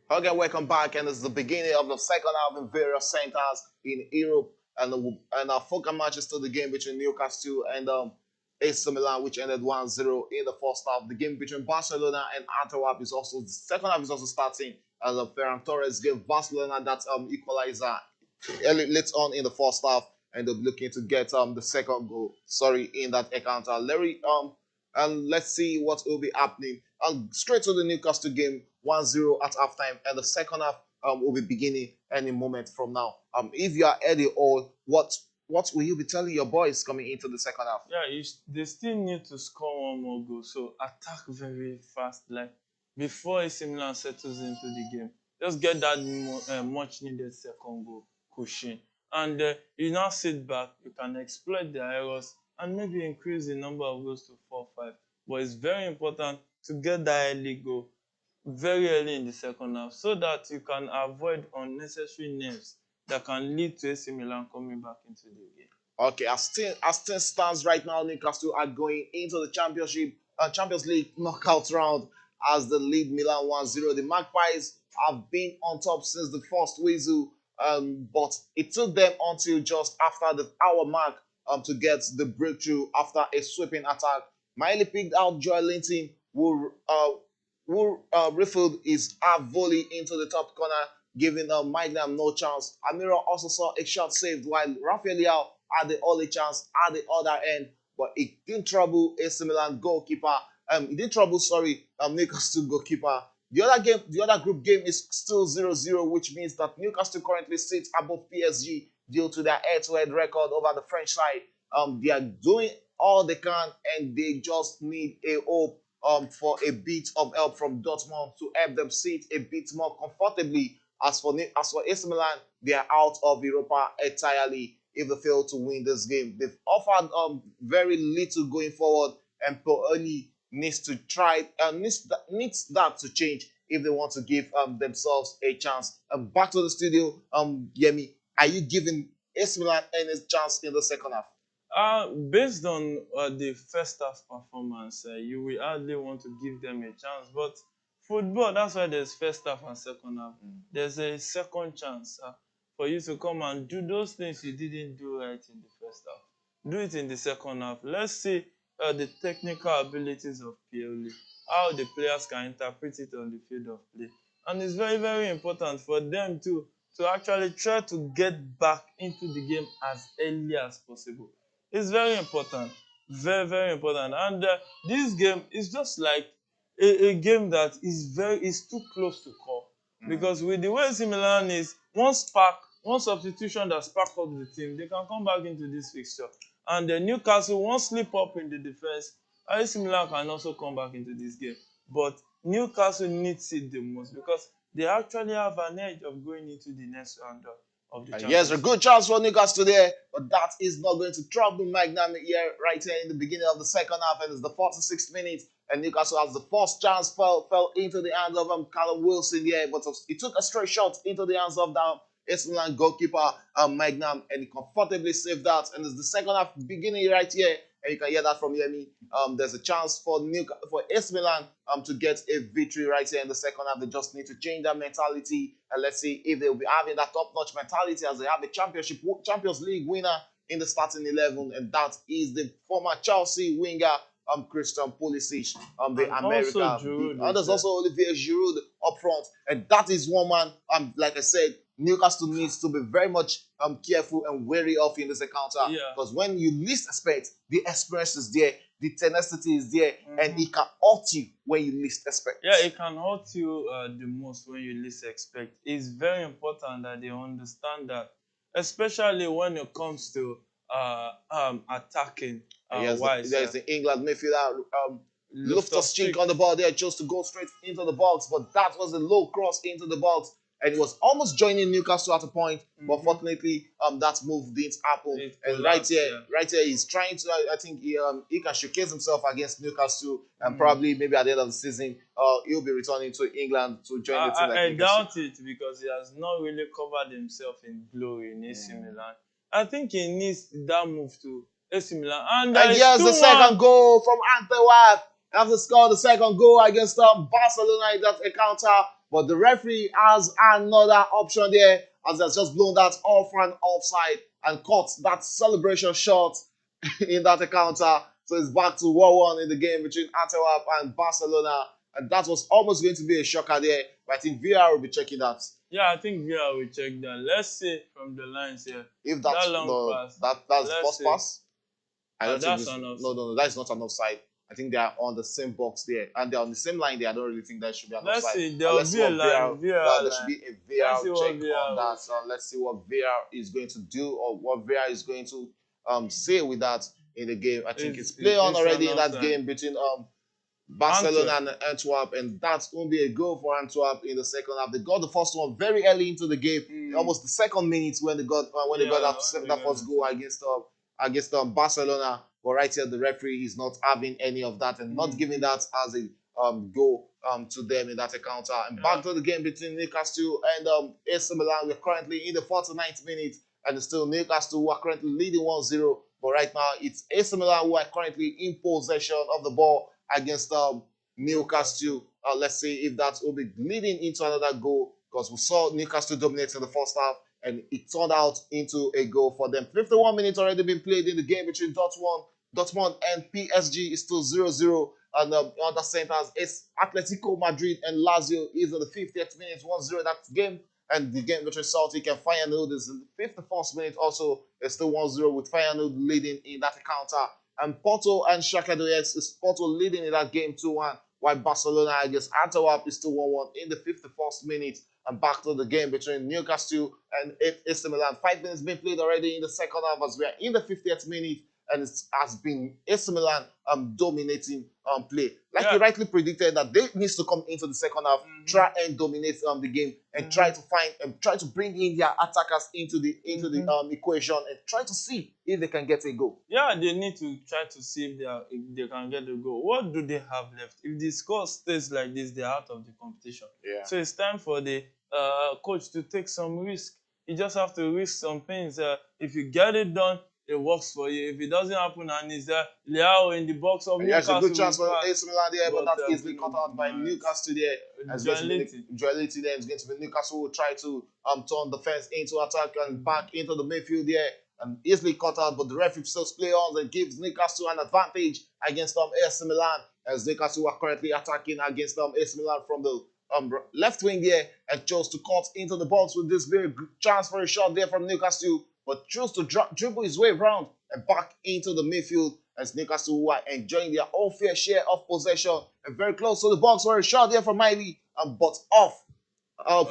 Okay, welcome back, and it's the beginning of the second half in various centers in Europe, and our focus match is still the game between Newcastle and AC Milan, which ended 1-0 in the first half. The game between Barcelona and Antwerp is also the second half is also starting, and the Ferran Torres gave Barcelona that equalizer early late on in the first half, and they're looking to get the second goal. Sorry, in that encounter. Larry, and let's see what will be happening. Straight to the Newcastle game, 1-0 at halftime, and the second half will be beginning any moment from now. If you are Eddie Hall, what will you be telling your boys coming into the second half? Yeah, they still need to score one more goal. So attack very fast, like before AC Milan settles into the game. Just get that much needed second goal cushion. And you now sit back, you can exploit their errors and maybe increase the number of goals to 4-5. But it's very important to get that early goal very early in the second half so that you can avoid unnecessary nerves that can lead to AC Milan coming back into the game. Okay, as things stands right now, Newcastle are going into the Champions League knockout round as they lead Milan 1-0. The Magpies have been on top since the first whistle, but it took them until just after the hour mark to get the breakthrough after a sweeping attack. Miley picked out Joel Linton, who riffled his half volley into the top corner, giving Magnam no chance. Amira also saw a shot saved, while Rafael Leao had the only chance at the other end, but it didn't trouble AC Milan goalkeeper. It didn't trouble, Newcastle goalkeeper. The other group game is still 0-0, which means that Newcastle currently sits above PSG due to their head-to-head record over the French side. They are doing all they can, and they just need a hope for a bit of help from Dortmund to help them sit a bit more comfortably. As for AC Milan, they are out of Europa entirely if they fail to win this game. They've offered very little going forward, and Pooni needs to try needs that to change if they want to give themselves a chance. Back to the studio, Yemi, are you giving AC Milan any chance in the second half? Based on the first half performance, you will hardly want to give them a chance. But football, that's why there's first half and second half. There's a second chance for you to come and do those things you didn't do right in the first half. Do it in the second half. Let's see the technical abilities of Pioli, how the players can interpret it on the field of play. And it's very, very important for them to actually try to get back into the game as early as possible. It's very important, very, very important. And this game is just like a game that is too close to call. Because with the way AC Milan is, one substitution that spark up the team, they can come back into this fixture. And Newcastle won't slip up in the defense. AC Milan can also come back into this game. But Newcastle needs it the most because they actually have an edge of going into the next round of the Champions Yes, a good chance for Newcastle there, but that is not going to trouble Magnam here right here in the beginning of the second half, and it's the 46th minute, and Newcastle has the first chance fell into the hands of Callum Wilson here, but it took a straight shot into the hands of the AC Milan goalkeeper Magnam, and he comfortably saved that, and it's the second half beginning right here, and you can hear that from Yemi. There's a chance for AC Milan to get a victory right here in the second half. They just need to change that mentality, and let's see if they'll be having that top-notch mentality as they have a Champions League winner in the starting 11, and that is the former Chelsea winger Christian Pulisic, the American. And there's also Olivier Giroud up front, and that is one man. Like I said, Newcastle needs to be very much careful and wary of in this encounter, because when you least expect, the experience is there, the tenacity is there, and it can hurt you when you least expect. Yeah, it can hurt you the most when you least expect. It's very important that they understand that, especially when it comes to attacking. There's the England midfielder Loftus-Cheek on the ball there, chose to go straight into the box, but that was a low cross into the box, and it was almost joining Newcastle at a point, but fortunately that move didn't happen. And right here he's trying to, I think he can showcase himself against Newcastle, and probably maybe at the end of the season he'll be returning to England to join the team. I doubt it, because he has not really covered himself in glory in AC Milan. I think he needs that move to AC Milan. And here's the second goal from Antwerp. After scoring the second goal against Barcelona in that encounter, but the referee has another option there as has just blown that off and offside and caught that celebration shot in that encounter. So it's back to 1-1 in the game between Antwerp and Barcelona. And that was almost going to be a shocker there, but I think VR will be checking that. Yeah, I think VR will check that. Let's see from the lines here. If that's That long pass. that's the first pass, I don't think That's it's, an no, that's not an offside. I think they are on the same box there, and they're on the same line there. I don't really think that should be an Let's offside. see. There will Let's see be a what line. VR there should line. be a Let's VR see check what VR on that. So let's see what VR is going to do or what VR is going to say with that in the game. I think it's play on already in that game between Barcelona and Antwerp, and that's going to be a goal for Antwerp in the second half. They got the first one very early into the game, almost the second minute when they got that first goal against Barcelona. But right here, the referee is not having any of that and not giving that as a goal to them in that encounter. And back to the game between Newcastle and AC Milan. We're currently in the 49th minute, and it's still Newcastle who are currently leading 1-0. But right now, it's AC Milan who are currently in possession of the ball against Newcastle. Let's see if that will be leading into another goal, because we saw Newcastle dominate in the first half and it turned out into a goal for them. 51 minutes already been played in the game between Dortmund and PSG. Is still 0-0. And on the centers, it's Atletico Madrid and Lazio is in the 50th minute, 1-0 that game. And the game between Celtic and Feyenoord is in the 51st minute also. It's still 1-0 with Feyenoord leading in that encounter. And Porto and Shakhtar Donetsk is Porto leading in that game 2-1, while Barcelona against Antwerp is still 1-1 in the 51st minute. And back to the game between Newcastle and AC Milan. 5 minutes been played already in the second half as we are in the 50th minute, and it has been AC Milan dominating play. Like you rightly predicted that they needs to come into the second half, try and dominate the game, and try to find and try to bring in their attackers into the equation and try to see if they can get a goal. Yeah, they need to try to see if they can get a goal. What do they have left? If the score stays like this, they're out of the competition. Yeah. So it's time for the coach to take some risk. You just have to risk some things. If you get it done, it works for you. If it doesn't happen and it's Leao in the box of Newcastle. There's a good chance for AC Milan there, but that's easily cut out by Newcastle there. Duality there is going to be Newcastle will try to turn the fence into attack and back into the midfield there and easily cut out, but the referee still play on and gives Newcastle an advantage against AC Milan, as Newcastle are currently attacking against AC Milan from the left wing there and chose to cut into the box with this very good chance for a shot there from Newcastle, but chose to dribble his way around and back into the midfield as Newcastle who are enjoying their own fair share of possession and very close to the box for a shot there from Miley, but off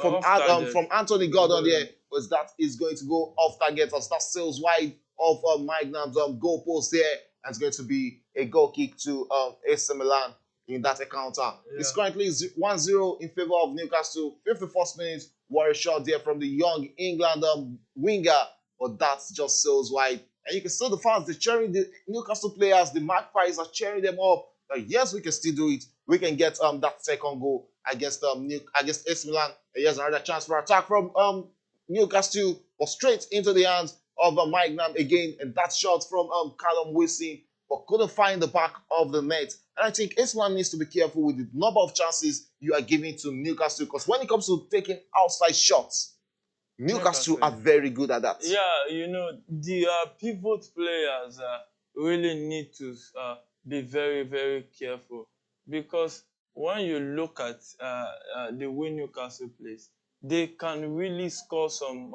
from Anthony Gordon there, because that is going to go off target as that sails wide of Magnam's goal post there, and it's going to be a goal kick to AC Milan in that encounter. Yeah. It's currently 1-0 in favor of Newcastle. 51st minute, what a shot there from the young England winger, but that's just sails wide. And you can see the fans, they're cheering the Newcastle players, the Magpies are cheering them up. Yes, we can still do it. We can get that second goal against AC Milan. And here's another chance for attack from Newcastle, but straight into the hands of Magnam again, and that shot from Callum Wilson, but couldn't find the back of the net. And I think AC Milan needs to be careful with the number of chances you are giving to Newcastle, because when it comes to taking outside shots, Newcastle are very good at that. Yeah, you know, the pivot players really need to be very, very careful, because when you look at the way Newcastle plays, they can really score some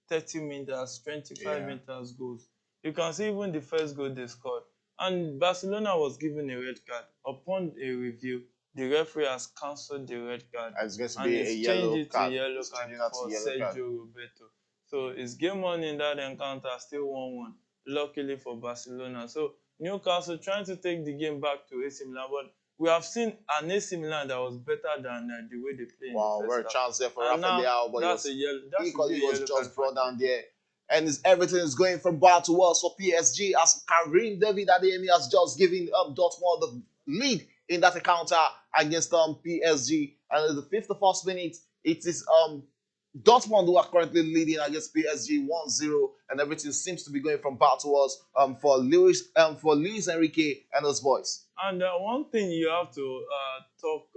30 meters, 25 meters goals. You can see even the first goal they scored. And Barcelona was given a red card. Upon a review, the referee has cancelled the red card. And it's going to be a yellow card. Yellow card for Sergio Roberto. So it's game on in that encounter, still 1-1. Luckily for Barcelona. So Newcastle trying to take the game back to AC Milan, but we have seen an AC Milan that was better than the way they play. Wow, very chance there for Rafael, but he was just brought down there. And everything is going from bad to worse for PSG as Karim David Adeyemi has just given Dortmund the lead in that encounter against PSG. And in the 51st minute, it is Dortmund who are currently leading against PSG 1-0, and everything seems to be going from bad to worse for Luis Enrique and his boys. And one thing you have to talk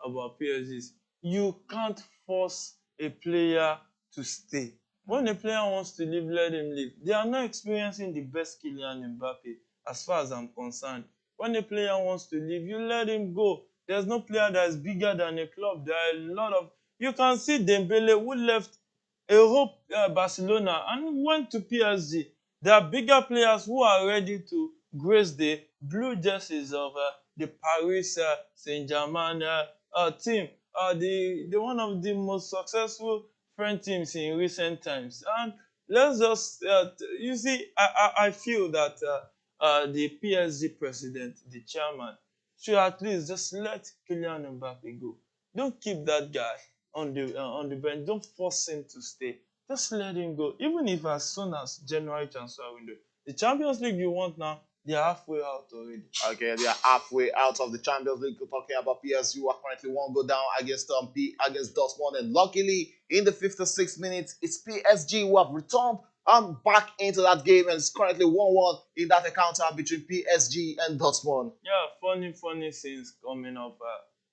about PSG is you can't force a player to stay. When a player wants to leave, let him leave. They are not experiencing the best Kylian Mbappe, as far as I'm concerned. When a player wants to leave, you let him go. There's no player that is bigger than a club. There are a lot of... You can see Dembele, who left Barcelona and went to PSG. There are bigger players who are ready to grace the blue jerseys of the Paris Saint-Germain team, the one of the most successful French teams in recent times. And let's just, you see, I feel that the PSG president, the chairman, should at least just let Kylian Mbappe go. Don't keep that guy on the bench. Don't force him to stay. Just let him go. Even if as soon as January transfer window, the Champions League you want now, they are halfway out already. Okay, they are halfway out of the Champions League. We're talking about PSG, who are currently one go down against against Dortmund, and luckily in the 56th minute, it's PSG who have returned back into that game, and it's currently 1-1 in that encounter between PSG and Dortmund. Yeah, funny scenes coming up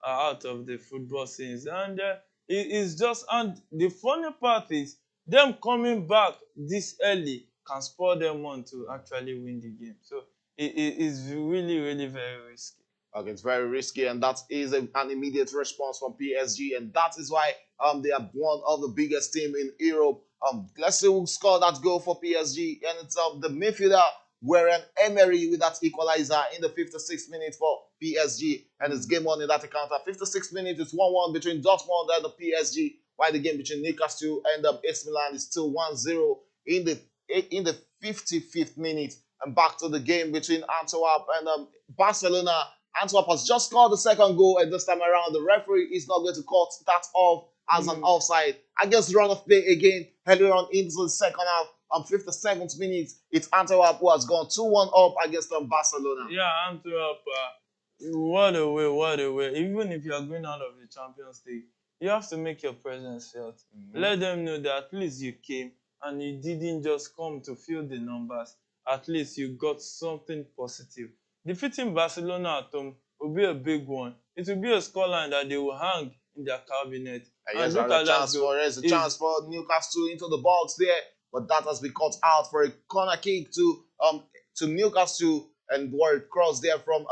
out of the football scenes, and it's just, and the funny part is them coming back this early can spur them on to actually win the game. So it is really very risky. Okay, it's very risky, and that is an immediate response from PSG, and that is why they are one of the biggest team in Europe. Let's see who scored that goal for PSG, and it's the midfielder Warren Emery with that equalizer in the 56th minute for PSG, and it's game on in that encounter. 56th minute, it's 1-1 between Dortmund and the PSG, while the game between Newcastle and AC Milan is still 1-0 in the 55th minute. And back to the game between Antwerp and Barcelona. Antwerp has just scored the second goal, and this time around, the referee is not going to cut that off as an offside. I guess run of play again, heading on into the second half. 57th minute, it's Antwerp who has gone 2-1 up against Barcelona. Yeah, Antwerp, what a way. Even if you are going out of the Champions League, you have to make your presence felt. Let them know that at least you came and you didn't just come to fill the numbers. At least you got something positive. Defeating Barcelona at home will be a big one. It will be a scoreline that they will hang in their cabinet. Yes, there's a chance for Newcastle into the box there, but that has been cut out for a corner kick to Newcastle, and word cross there from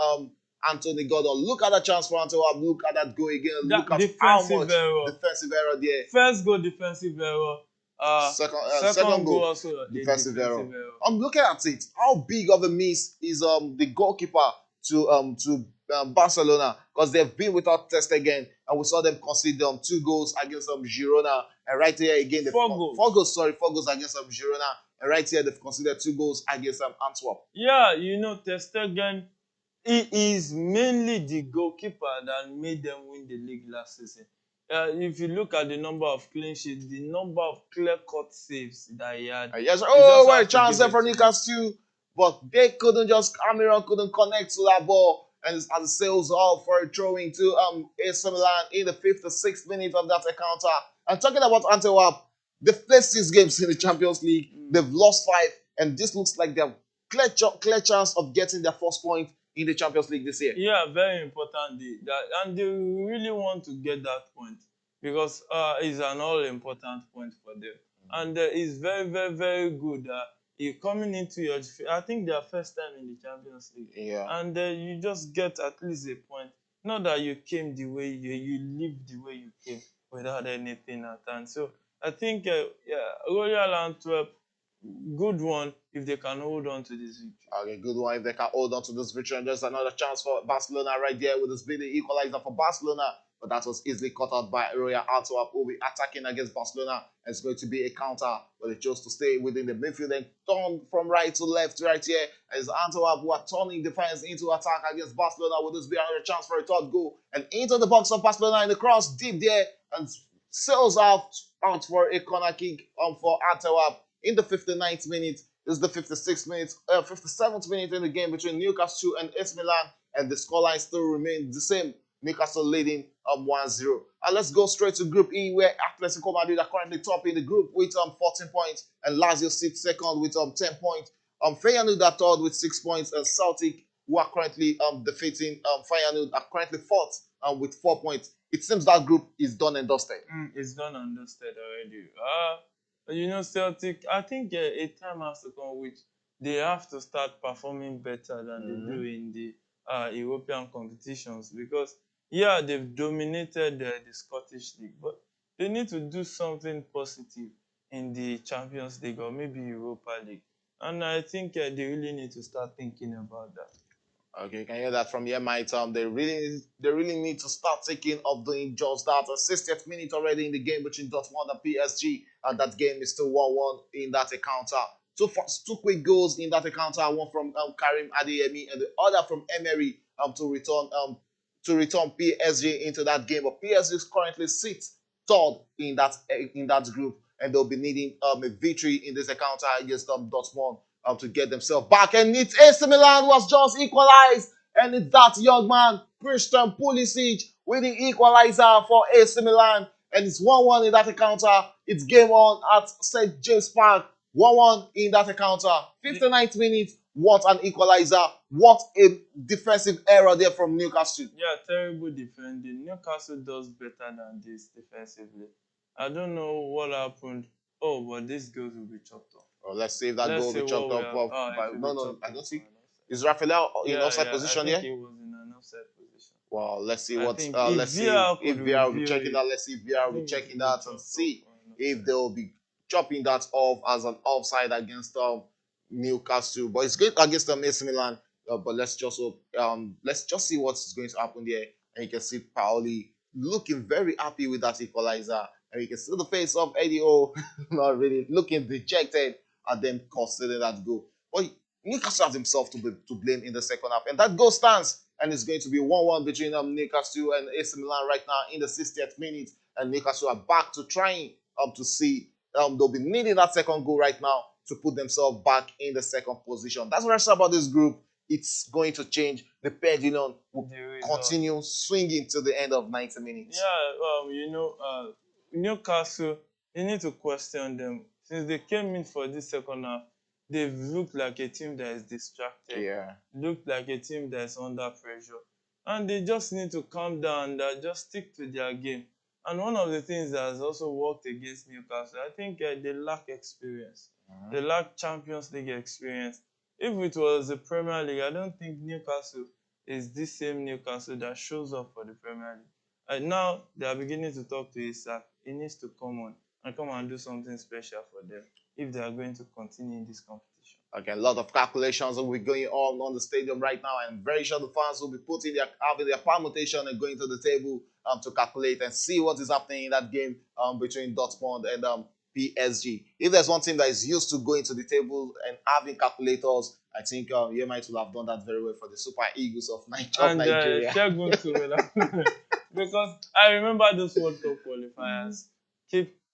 Anthony Gordon. Look at that chance for Antwerp. Look at that goal again. Look at how much defensive error there. First goal, defensive error. Second goal also defensive error. I'm looking at it. How big of a miss is the goalkeeper to Barcelona, because they've been without Ter Stegen, and we saw them concede 2 goals against Girona, and right here again four goals against Girona, and right here they've conceded 2 goals against Antwerp. Yeah, you know, Ter Stegen, he is mainly the goalkeeper that made them win the league last season. If you look at the number of clean sheets, the number of clear-cut saves that he had. Yes, well, chance there for Newcastle, but they couldn't Almiron couldn't connect to that ball, and as it sails off for a throwing to AC Milan in the 56th minute of that encounter. And talking about Antwerp, they've played 6 games in the Champions League. They've lost 5, and this looks like their clear chance of getting their first point in the Champions League this year. Yeah, very important. And they really want to get that point, because it's an all-important point for them. And it's very good. You're coming into I think their first time in the Champions League. Yeah. And you just get at least a point. Not that you came the way you lived the way you came without anything at hand. So I think Royal Antwerp, good one if they can hold on to this victory. Okay, good one if they can hold on to this victory. And there's another chance for Barcelona right there with this being the equalizer for Barcelona. But that was easily cut out by Royal Antwerp, who will be attacking against Barcelona. And it's going to be a counter, but they chose to stay within the midfield and turn from right to left right here. And it's Antwerp who are turning defense into attack against Barcelona. Will this be another chance for a third goal? And into the box of Barcelona in the cross deep there, and sails out for a corner kick for Antwerp in the 59th minute. This is the 57th minute in the game between Newcastle and AC Milan, and the scoreline still remains the same. Newcastle leading 1-0. Let's go straight to Group E, where Atletico Madrid are currently top in the group with 14 points, and Lazio sits second with 10 points. Feyenoord are third with 6 points, and Celtic, who are currently defeating Feyenoord, are currently fourth with 4 points. It seems that group is done and dusted. It's done and dusted already. Celtic, I think a time has to come which they have to start performing better than they do in the European competitions because, yeah, they've dominated the Scottish League, but they need to do something positive in the Champions League or maybe Europa League. And I think they really need to start thinking about that. Okay, you can hear that from here, mate. They really need to start taking of doing just that. A 60th minute already in the game between Dortmund and PSG, and that game is still 1-1 in that encounter. Two quick goals in that encounter. One from Karim Adeyemi and the other from Emery to return PSG into that game. But PSG currently sits third in that group, and they'll be needing a victory in this encounter against Dortmund to get themselves back. And it's AC Milan who has just equalized. And it's that young man, Christian Pulisic, with the equalizer for AC Milan. And it's 1-1 in that encounter. It's game on at St. James Park. 1-1 in that encounter. 59th minute. What an equalizer. What a defensive error there from Newcastle. Yeah, terrible defending. Newcastle does better than this defensively. I don't know what happened. Oh, but these goals will be chopped off. Well, let's see if that goal will be chopped up. No, I don't think. Is Rafael in offside position here? I think he was in an offside position. Well, let's see I what. think Let's see if VR will be checking it, that. Let's see if VR will be checking that and see if offside. they will be chopping that off as an offside against Newcastle. But it's good against AC Milan. But let's just see what's going to happen there. And you can see Paoli looking very happy with that equalizer. And you can see the face of Eddie O not really looking dejected at them conceding that goal. But Newcastle has himself to blame in the second half. And that goal stands. And it's going to be 1-1 between Newcastle and AC Milan right now in the 60th minute. And Newcastle are back to trying to see. They'll be needing that second goal right now to put themselves back in the second position. That's what I said about this group. It's going to change. The pendulum will continue swinging to the end of 90 minutes. Yeah, Newcastle, you need to question them. Since they came in for this second half, they've looked like a team that is distracted. Yeah. Looked like a team that is under pressure. And they just need to calm down and just stick to their game. And one of the things that has also worked against Newcastle, I think they lack experience. They lack Champions League experience. If it was the Premier League, I don't think Newcastle is this same Newcastle that shows up for the Premier League. And now they are beginning to talk to Isak. He needs to come and do something special for them if they are going to continue in this competition. Okay, a lot of calculations will be going on the stadium right now. I'm very sure the fans will be having their permutation and going to the table to calculate and see what is happening in that game between Dortmund and PSG. If there's one team that is used to going to the table and having calculators, I think you might have done that very well for the Super Eagles of Nigeria. Shegun too, because I remember those World Cup qualifiers.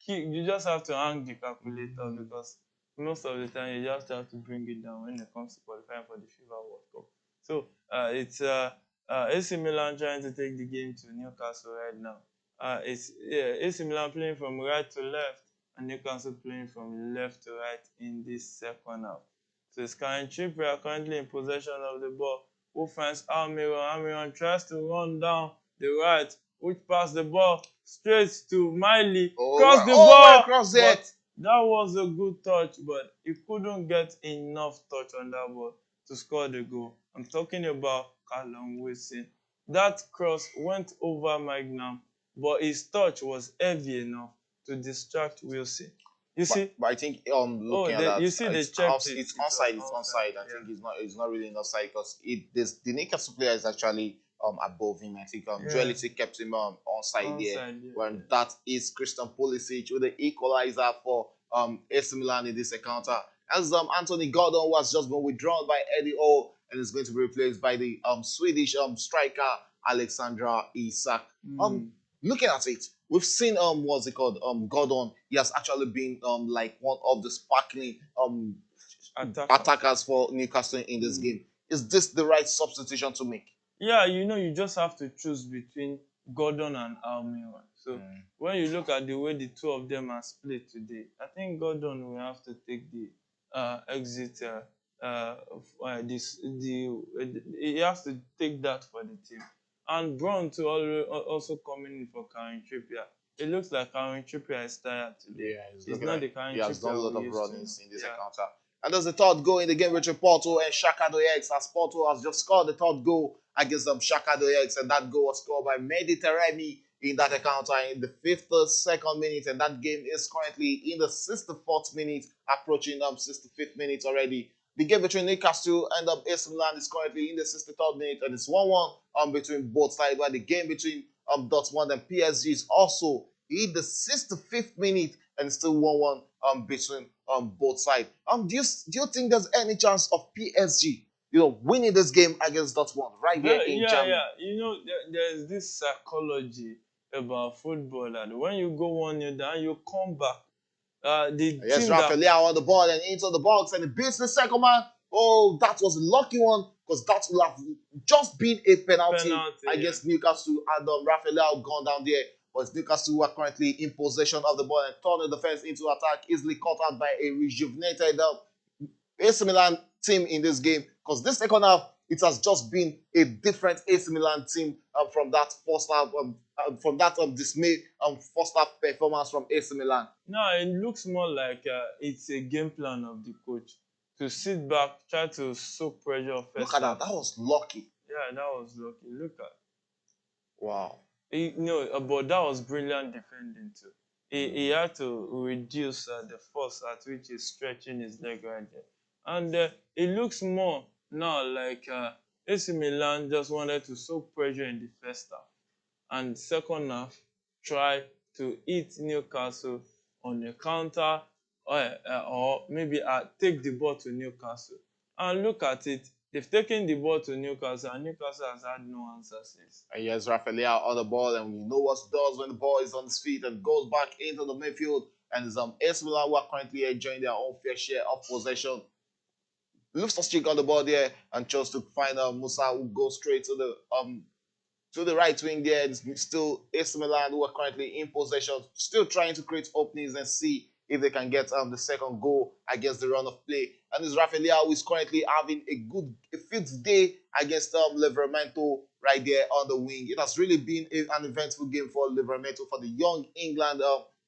You just have to hang the calculator because most of the time you just have to bring it down when it comes to qualifying for the FIFA World Cup. So it's AC Milan trying to take the game to Newcastle right now. It's AC Milan playing from right to left and Newcastle playing from left to right in this second half. So it's Trippier currently in possession of the ball. Who finds Almiron? Almiron tries to run down the right, which pass the ball straight to Miley. Cross the ball. Cross it. But that was a good touch, but he couldn't get enough touch on that ball to score the goal. I'm talking about Callum Wilson. That cross went over Magnum, but his touch was heavy enough to distract Wilson. You see? But I think looking at that, you see, they checked it. It's onside. It's onside. I think it's not really an offside because the Newcastle player is actually above him. I think Duality kept him onside there. When that is Christian Pulisic with the equalizer for AC Milan in this encounter. As Anthony Gordon was just been withdrawn by Eddie O and is going to be replaced by the Swedish striker Alexandra Isak. Looking at it, we've seen what's it called? Gordon. He has actually been like one of the sparkling attackers for Newcastle in this game. Is this the right substitution to make? Yeah, you just have to choose between Gordon and Almiron. So when you look at the way the two of them are split today, I think Gordon will have to take the exit. He has to take that for the team. And Brown too also coming in for Karen Trippier. It looks like Karen Trippier is tired today. Yeah, it's It's looking not like the Karen he has done a Trippier lot we of used to runnings know. in this Yeah. encounter. And there's the third goal in the game between Porto and Shakhtar Donetsk, as Porto has just scored the third goal against Shakhtar Donetsk, and that goal was scored by Mehdi Taremi in that encounter in the 52nd minute, and that game is currently in the 64th minute, approaching 65th minute already. The game between Newcastle and AC Milan is currently in the 63rd minute, and it's 1-1 between both sides, while the game between Dortmund and PSG is also in the 65th minute, and it's still 1-1 between both sides. Do you think there's any chance of PSG, winning this game against Dortmund right here in Yeah, Germany? yeah. There's this psychology about football that when you go 1-0 down, you come back. The Yes, team that Rafael on the ball and into the box, and he beats the second man. Oh, that was a lucky one, because that would have just been a penalty penalty, against Newcastle, and Rafael gone down there. But Newcastle were currently in possession of the ball and turned the defense into attack, easily caught out by a rejuvenated AC Milan team in this game, because this second half, it has just been a different AC Milan team from that first half, from that dismay first half performance from AC Milan. no, it looks more like it's a game plan of the coach to sit back, try to soak pressure off Look first at that. half. That was lucky. Yeah, that was lucky. Look at Wow. but that was brilliant defending too. He had to reduce the force at which he's stretching his leg right there. And it looks more now like AC Milan just wanted to soak pressure in the first half. And second half, try to hit Newcastle on a counter, or maybe take the ball to Newcastle. And look at it, they've taken the ball to Newcastle, and Newcastle has had no answers since. And yes, Rafael on the ball, and we know what he does when the ball is on his feet and goes back into the midfield. And it's AC Milan who are currently enjoying their own fair share of possession. Loftus-Cheek on the ball there and chose to find Musa, who goes straight to the right wing there. It's still AC Milan who are currently in possession, still trying to create openings and see if they can get the second goal against the run of play. And this Rafael who is currently having a fifth day against Livramento right there on the wing. It has really been an eventful game for Livramento, for the young England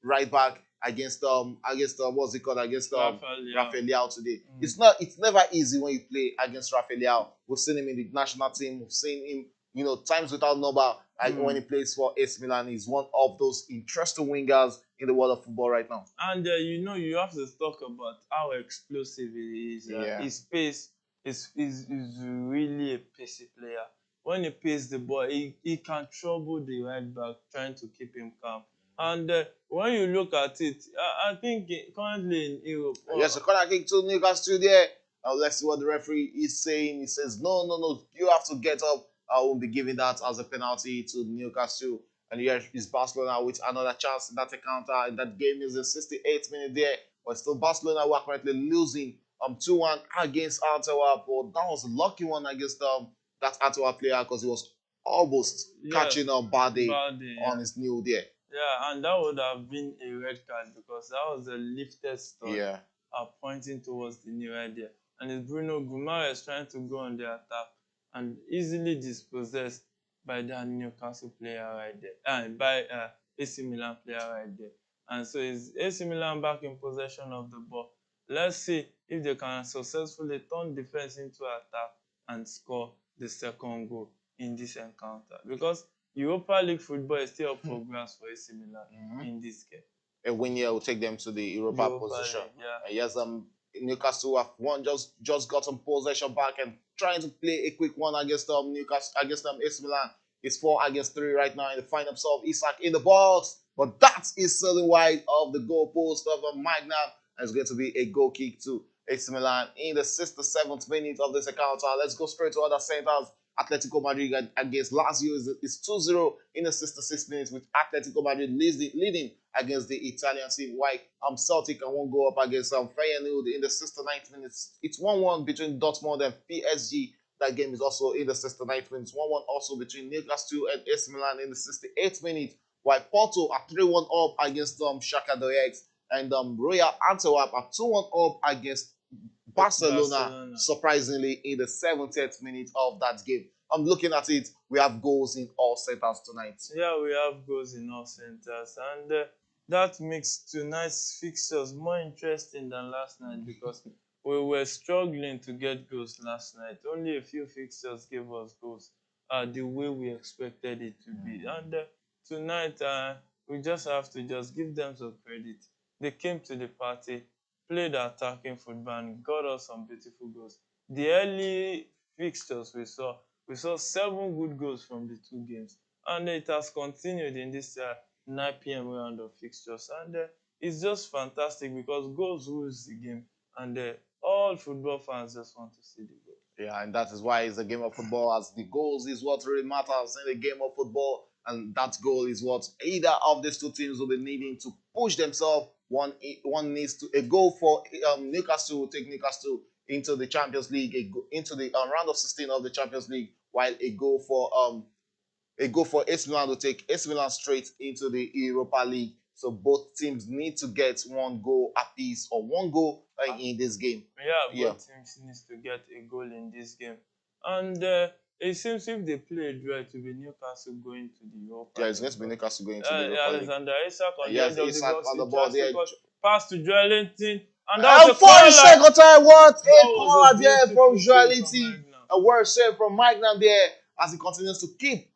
right back against what's it called, against Rafael today. It's never easy when you play against Rafael. We've seen him in the national team. We've seen him times without number. When he plays for AC Milan, he's one of those interesting wingers in the world of football right now. And you have to talk about how explosive he is. His pace is really a pacey player. When he paces the ball, he can trouble the right back, trying to keep him calm. And when you look at it, I think currently in Europe... Yes, a corner kick to Newcastle there. Let's see what the referee is saying. He says, no, you have to get up. I won't be giving that as a penalty to Newcastle. And here is Barcelona with another chance in that encounter. And that game is the 68th minute there. But still Barcelona who are currently losing 2-1 against Antwerp. But that was a lucky one against that Antwerp player, because he was almost catching Bade on his knee there. Yeah, and that would have been a red card, because that was a lifted stud pointing towards the knee right there. And it's Bruno Guimaraes trying to go on the attack and easily dispossessed by that Newcastle player right there, and by AC Milan player right there. And so it's AC Milan back in possession of the ball. Let's see if they can successfully turn defense into attack and score the second goal in this encounter, because Europa League football is still up for grabs for AC Milan in this game. A win here will take them to the Europa position. League, yes, Newcastle have just gotten possession back and trying to play a quick one against Newcastle, against AC Milan. It's 4-3 right now in the final episode of Isak in the box, but that is sailing wide of the goalpost of Magna. And it's going to be a goal kick to AC Milan in the 67th minute of this encounter. Let's go straight to other centers. Atletico Madrid against Lazio is 2-0 in the 66th minutes, with Atletico Madrid leading against the Italian team. While Celtic won't go up against Feyenoord in the 69th minutes. It's 1-1 between Dortmund and PSG. That game is also in the 69th minutes. 1-1 also between Newcastle and AC Milan in the 68th minute. While Porto are 3-1 up against Shakhtar Donetsk, and Royal Antwerp are 2-1 up against Barcelona, Barcelona. surprisingly, in the 70th minute of that game. I'm looking at it. We have goals in all centers tonight. Yeah, we have goals in all centers, and that makes tonight's fixtures more interesting than last night because we were struggling to get goals last night. Only a few fixtures gave us goals the way we expected it to be. And tonight, we just have to just give them some credit. They came to the party, played attacking football, and got us some beautiful goals. The early fixtures we saw 7 good goals from the 2 games, and it has continued in this 9 p.m. round of fixtures. And it's just fantastic because goals rules the game, and all football fans just want to see the goal. Yeah, and that is why it's a game of football, as the goals is what really matters in the game of football. And that goal is what either of these two teams will be needing to push themselves. One needs to a goal for Newcastle will take Newcastle into the Champions League, into the round of 16 of the Champions League, while a goal for AC Milan will take AC Milan straight into the Europa League. So both teams need to get 1 goal apiece, or 1 goal in this game. Yeah, both teams needs to get a goal in this game. And it seems if they play well to be Newcastle going to the Europa. Yeah, it's going to be Newcastle going to the Europa League. Alexander Isak on Yes, the edge of Isak the box. on the ball there. Pass to Joelinton. And that And was a for the corner. second time, what That a was corner a there beautiful from save from Joelinton. Magnum. A word save from Magnum there, as he continues to keep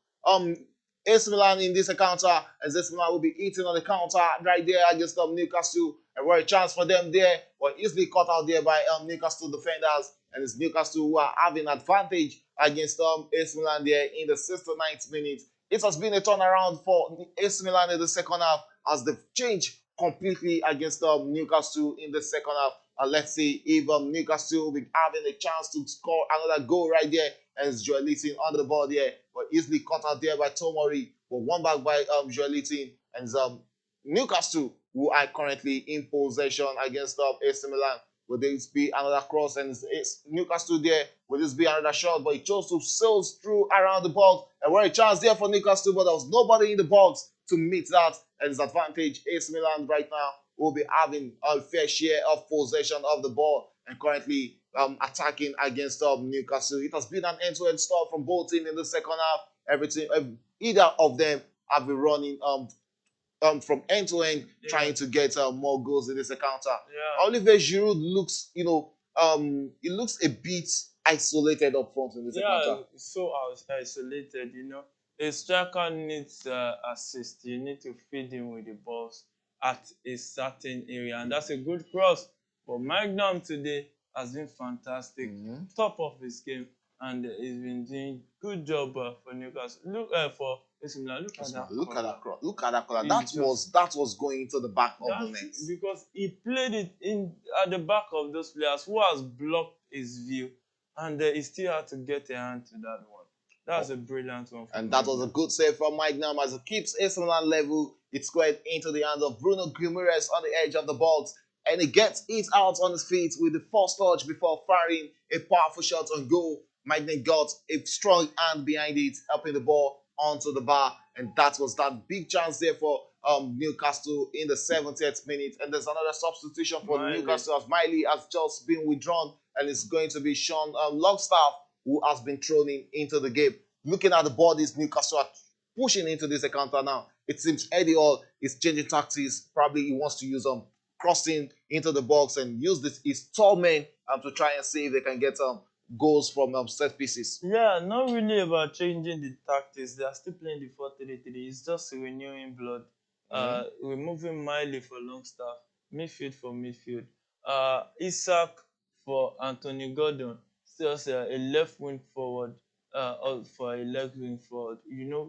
AC Milan in this encounter, as AC Milan will be eating on the counter right there against Newcastle. A very chance for them there, but easily cut out there by Newcastle defenders. And it's Newcastle who are having advantage against AC Milan there in the 69th minute. It has been a turnaround for AC Milan in the second half, as they've changed completely against Newcastle in the second half. And let's see if Newcastle will be having a chance to score another goal right there. And it's Joelinton under the ball there, but easily cut out there by Tomori. But one back by Joelinton, and it's Newcastle, who are currently in possession against AC Milan. Will this be another cross? And it's Newcastle there. Will this be another shot? But it chose to sail through around the box. And where a chance there for Newcastle, but there was nobody in the box to meet that. And it's advantage AC Milan right now will be having a fair share of possession of the ball and currently attacking against Newcastle. It has been an end-to-end start from both teams in the second half. Either of them have been running from end to end, trying to get more goals in this encounter. Yeah. Olivier Giroud looks, he looks a bit isolated up front in this encounter. So isolated, A striker needs assist. You need to feed him with the balls at a certain area, and that's a good cross. But Magnum today has been fantastic, top of his game, and he's been doing good job for Newcastle. Look for AC Milan. Look at that cross. Look at that cross. That was going into the back of the net. Because he played it in at the back of those players who has blocked his view, and he still had to get a hand to that one. That's a brilliant one. And that was a good save from Magnum, as it keeps AC Milan level. It squared into the hands of Bruno Guimaraes on the edge of the box, and he gets it out on his feet with the first touch before firing a powerful shot on goal. Magnum got a strong hand behind it, helping the ball onto the bar, and that was that big chance there for Newcastle in the 70th minute. And there's another substitution for Newcastle, as Miley has just been withdrawn, and it's going to be Sean Longstaff, who has been thrown into the game. Looking at the bodies Newcastle are pushing into this encounter now, it seems Eddie Hall is changing tactics. Probably he wants to use crossing into the box and use his tall men to try and see if they can get goals from set pieces. Yeah, not really about changing the tactics. They are still playing the 4-3-3. It's just renewing blood. Removing Miley for Longstaff, midfield for midfield. Isak for Anthony Gordon, still a left wing forward, for a left wing forward.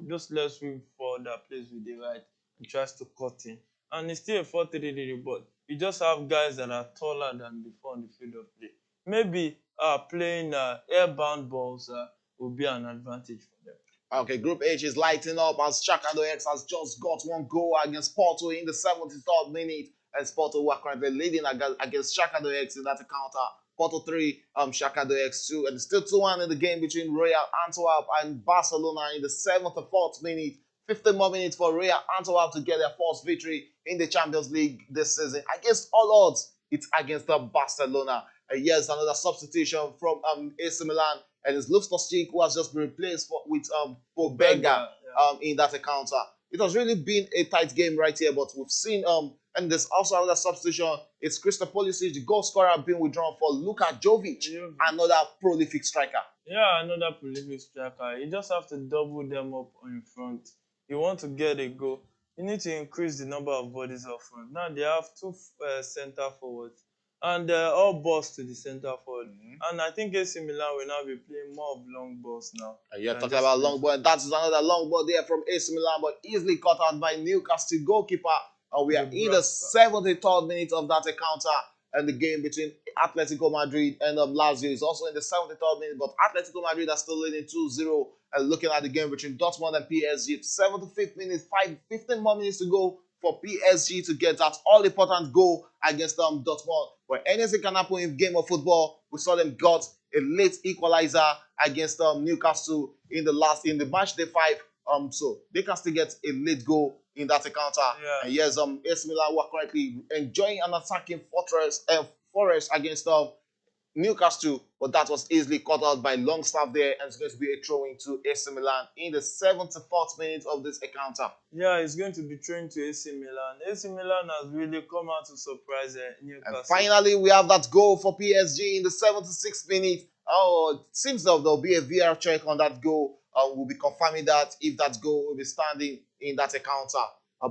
Those left wing forward that plays with the right and tries to cut in. And it's still a 4-3-3, but you just have guys that are taller than before on the field of play. Maybe playing airbound balls will be an advantage for them. Okay, Group H is lighting up, as Shakhtar X has just got 1 goal against Porto in the 73rd minute, and Porto who are currently leading against Shakhtar X in that encounter. Porto 3, Shakhtar X 2, and it's still 2-1 in the game between Royal Antwerp and Barcelona in the 74th minute. 15 more minutes for Royal Antwerp to get their first victory in the Champions League this season. Against all odds, it's against Barcelona. And yes, another substitution from AC Milan, and it's Loftus-Cheek who has just been replaced with Pobega Beggar, yeah. in that encounter. It has really been a tight game right here, but we've seen and there's also another substitution. It's Christopher Pulisic, the goal scorer, being withdrawn for Luka Jovic, Jovic. another prolific striker. Yeah, another prolific striker. You just have to double them up in front. You want to get a goal, you need to increase the number of bodies up front. Now they have two center forwards, and all balls to the center forward. And I think AC Milan will now be playing more of long balls now. You're than talking just about playing long ball, and that is another long ball there from AC Milan, but easily cut out by Newcastle goalkeeper. And we are in the Nebraska. 73rd minute of that encounter, and the game between Atletico Madrid and Lazio is also in the 73rd minute, but Atletico Madrid are still leading 2-0. And looking at the game between Dortmund and PSG, 75th minute, 15 more minutes to go for PSG to get that all-important goal against Dortmund. But anything can happen in game of football. We saw them got a late equalizer against Newcastle in the match day 5. So they can still get a late goal in that encounter. Yeah. And yes, AC Milan were currently enjoying an attacking forest against Newcastle, but that was easily cut out by Longstaff there, and it's going to be a throw into AC Milan in the 74th minute of this encounter. Yeah, it's going to be thrown to AC Milan. AC Milan has really come out to surprise Newcastle. And finally, we have that goal for PSG in the 76th minute. Oh, it seems that there'll be a VR check on that goal. We'll be confirming that if that goal will be standing in that encounter.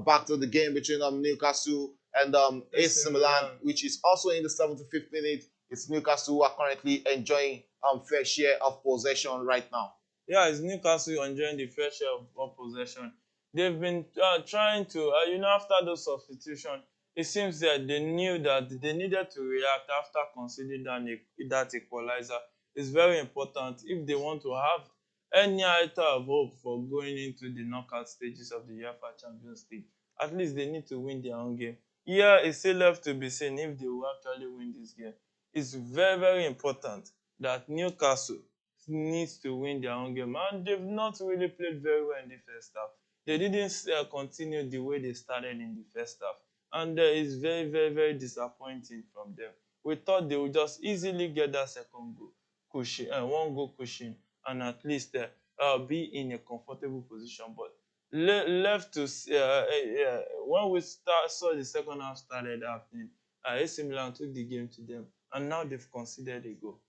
Back to the game between Newcastle and AC Milan, which is also in the 75th minute. It's Newcastle who are currently enjoying fair share of possession right now. Yeah, it's Newcastle enjoying the fair share of possession. They've been trying to, after those substitutions, it seems that they knew that they needed to react after considering that equalizer. It's very important if they want to have any iota of hope for going into the knockout stages of the UEFA Champions League. At least they need to win their own game. Yeah, it's still left to be seen if they will actually win this game. It's very, very important that Newcastle needs to win their own game, and they've not really played very well in the first half. They didn't continue the way they started in the first half, and it's very, very, very disappointing from them. We thought they would just easily get that second goal, one goal cushion, and at least be in a comfortable position. But left to when we saw the second half started happening, AC Milan took the game to them, and now they've considered a goal.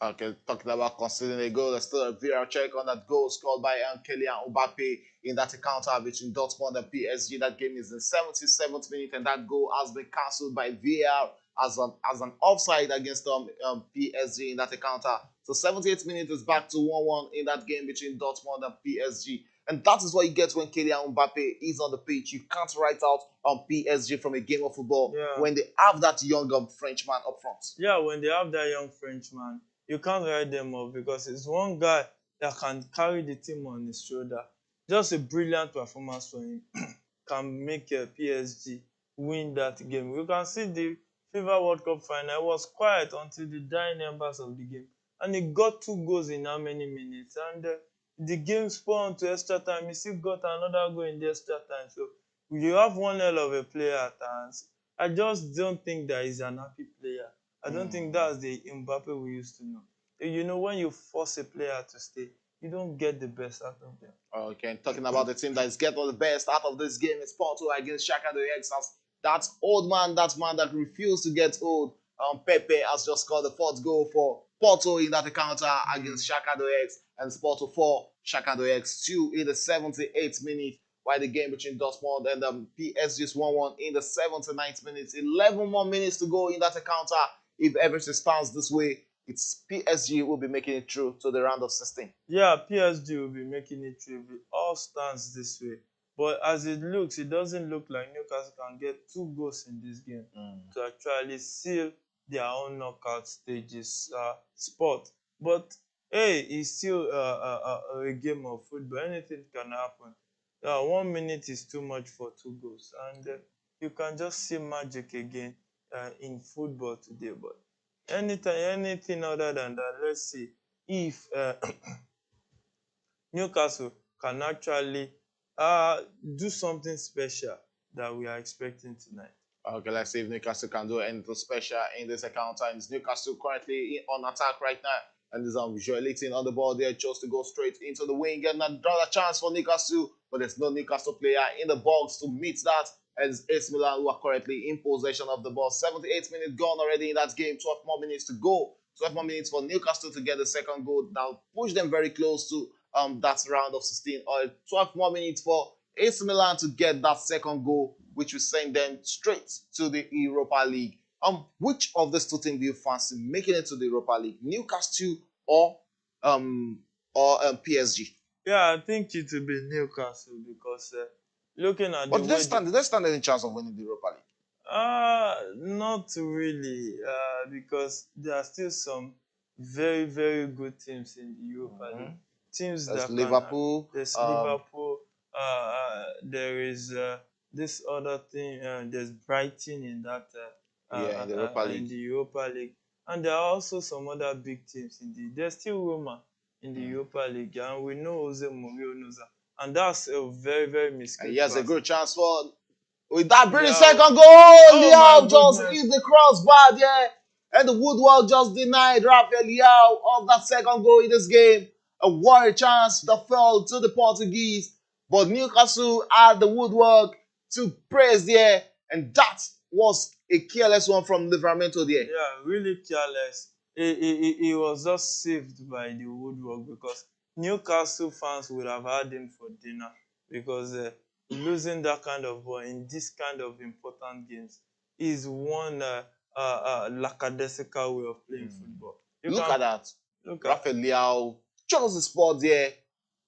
Okay, talking about considering a goal, there's still a VR check on that goal scored by Kylian Mbappe in that encounter between Dortmund and PSG. That game is in 77th minute, and that goal has been cancelled by VAR as an offside against PSG in that encounter. So 78th minute is back to 1-1 in that game between Dortmund and PSG. And that is what you get when Kylian Mbappe is on the pitch. You can't write out PSG from a game of football when they have that young Frenchman up front. Yeah, when they have that young Frenchman, you can't write them off because it's one guy that can carry the team on his shoulder. Just a brilliant performance for him can make PSG win that game. You can see the FIFA World Cup final was quiet until the dying embers of the game. And he got 2 goals in how many minutes? And the game spun to extra time. He still got another goal in the extra time. So you have one hell of a player at hands. I just don't think that he's an happy player. I don't think that's the Mbappe we used to know. You know, when you force a player to stay, you don't get the best out of them. Okay, talking about the team that is getting the best out of this game is Porto against Shakhtar Donetsk. That old man, that man that refused to get old. Pepe has just scored the 4th goal for Porto in that encounter against Shakhtar Donetsk, and it's Porto 4, Shakhtar Donetsk 2 in the 78th minute. While the game between Dortmund and PSG is 1-1 in the 79th minute. 11 more minutes to go in that encounter. If everything stands this way, it's PSG will be making it through to the round of 16. Yeah, PSG will be making it through if it all stands this way. But as it looks, it doesn't look like Newcastle can get 2 goals in this game to actually seal their own knockout stages spot. But hey, it's still a game of football. Anything can happen. 1 minute is too much for 2 goals, and you can just see magic again in football today. But anything other than that, let's see if Newcastle can actually do something special that we are expecting tonight. Okay, let's see if Newcastle can do anything special in this encounter. And it's Newcastle currently on attack right now. And is visualizing on the ball there, chose to go straight into the wing. And another chance for Newcastle, but there's no Newcastle player in the box to meet that. As AC Milan, who are currently in possession of the ball. 78 minutes gone already in that game, 12 more minutes to go. 12 more minutes for Newcastle to get the second goal. Now push them very close to that round of 16. Or 12 more minutes for AC Milan to get that second goal, which will send them straight to the Europa League. Which of these two teams do you fancy making it to the Europa League? Newcastle or PSG? Yeah, I think it will be Newcastle because looking at But the did they way stand? Did they stand any chance of winning the Europa League? not really, because there are still some very, very good teams in the Europa League. Teams There's that Liverpool. can. There's Liverpool. There is this other thing. There's Brighton in that. In the Europa In League. the Europa League, and there are also some other big teams in the. There's still Roma in the Europa League, and we know Jose Mourinho knows that, and that's a very, very And miscreant. he has a pass. good chance for with that pretty Leao. second goal. Oh Leao my just goodness. hit the crossbar there. And the woodwork just denied Rafael Leao of that second goal in this game. A warrior chance that fell to the Portuguese. But Newcastle had the woodwork to praise there. And that was a careless one from Livramento there. Yeah, really careless. He was just saved by the woodwork because Newcastle fans would have had him for dinner because losing that kind of ball in this kind of important games is one lackadaisical way of playing football. Look at that. Look at Rafael Leao chose the spot there.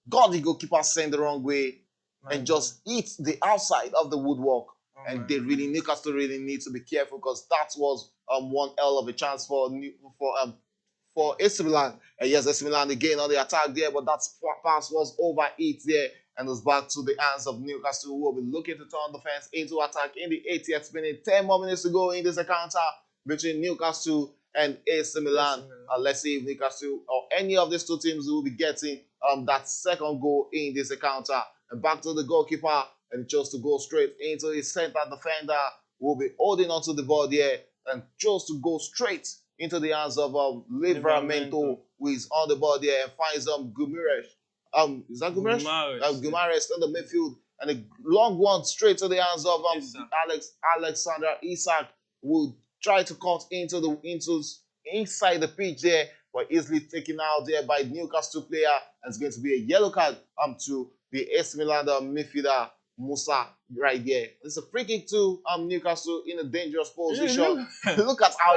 Got the goalkeeper sent the wrong way. And just hit the outside of the woodwork. And Newcastle really need to be careful because that was one hell of a chance for AC Milan. And yes, AC Milan again on the attack there, but that pass was over it there and was back to the hands of Newcastle, who will be looking to turn defense into attack in the 80th minute. 10 more minutes to go in this encounter between Newcastle and AC Milan. Let's see if Newcastle or any of these two teams will be getting that second goal in this encounter. And back to the goalkeeper, and he chose to go straight into his center defender, who will be holding onto the ball there, and chose to go straight into the hands of Livramento, who is on the ball there and finds Guimaraes. Is that Guimaraes? Guimaraes in the midfield, and a long one straight to the hands of Alexander Isak, who tried to cut into inside the pitch there, but easily taken out there by Newcastle player, and it's going to be a yellow card to the AC Milan midfielder Musa right there. It's a free kick to Newcastle in a dangerous position. Look at how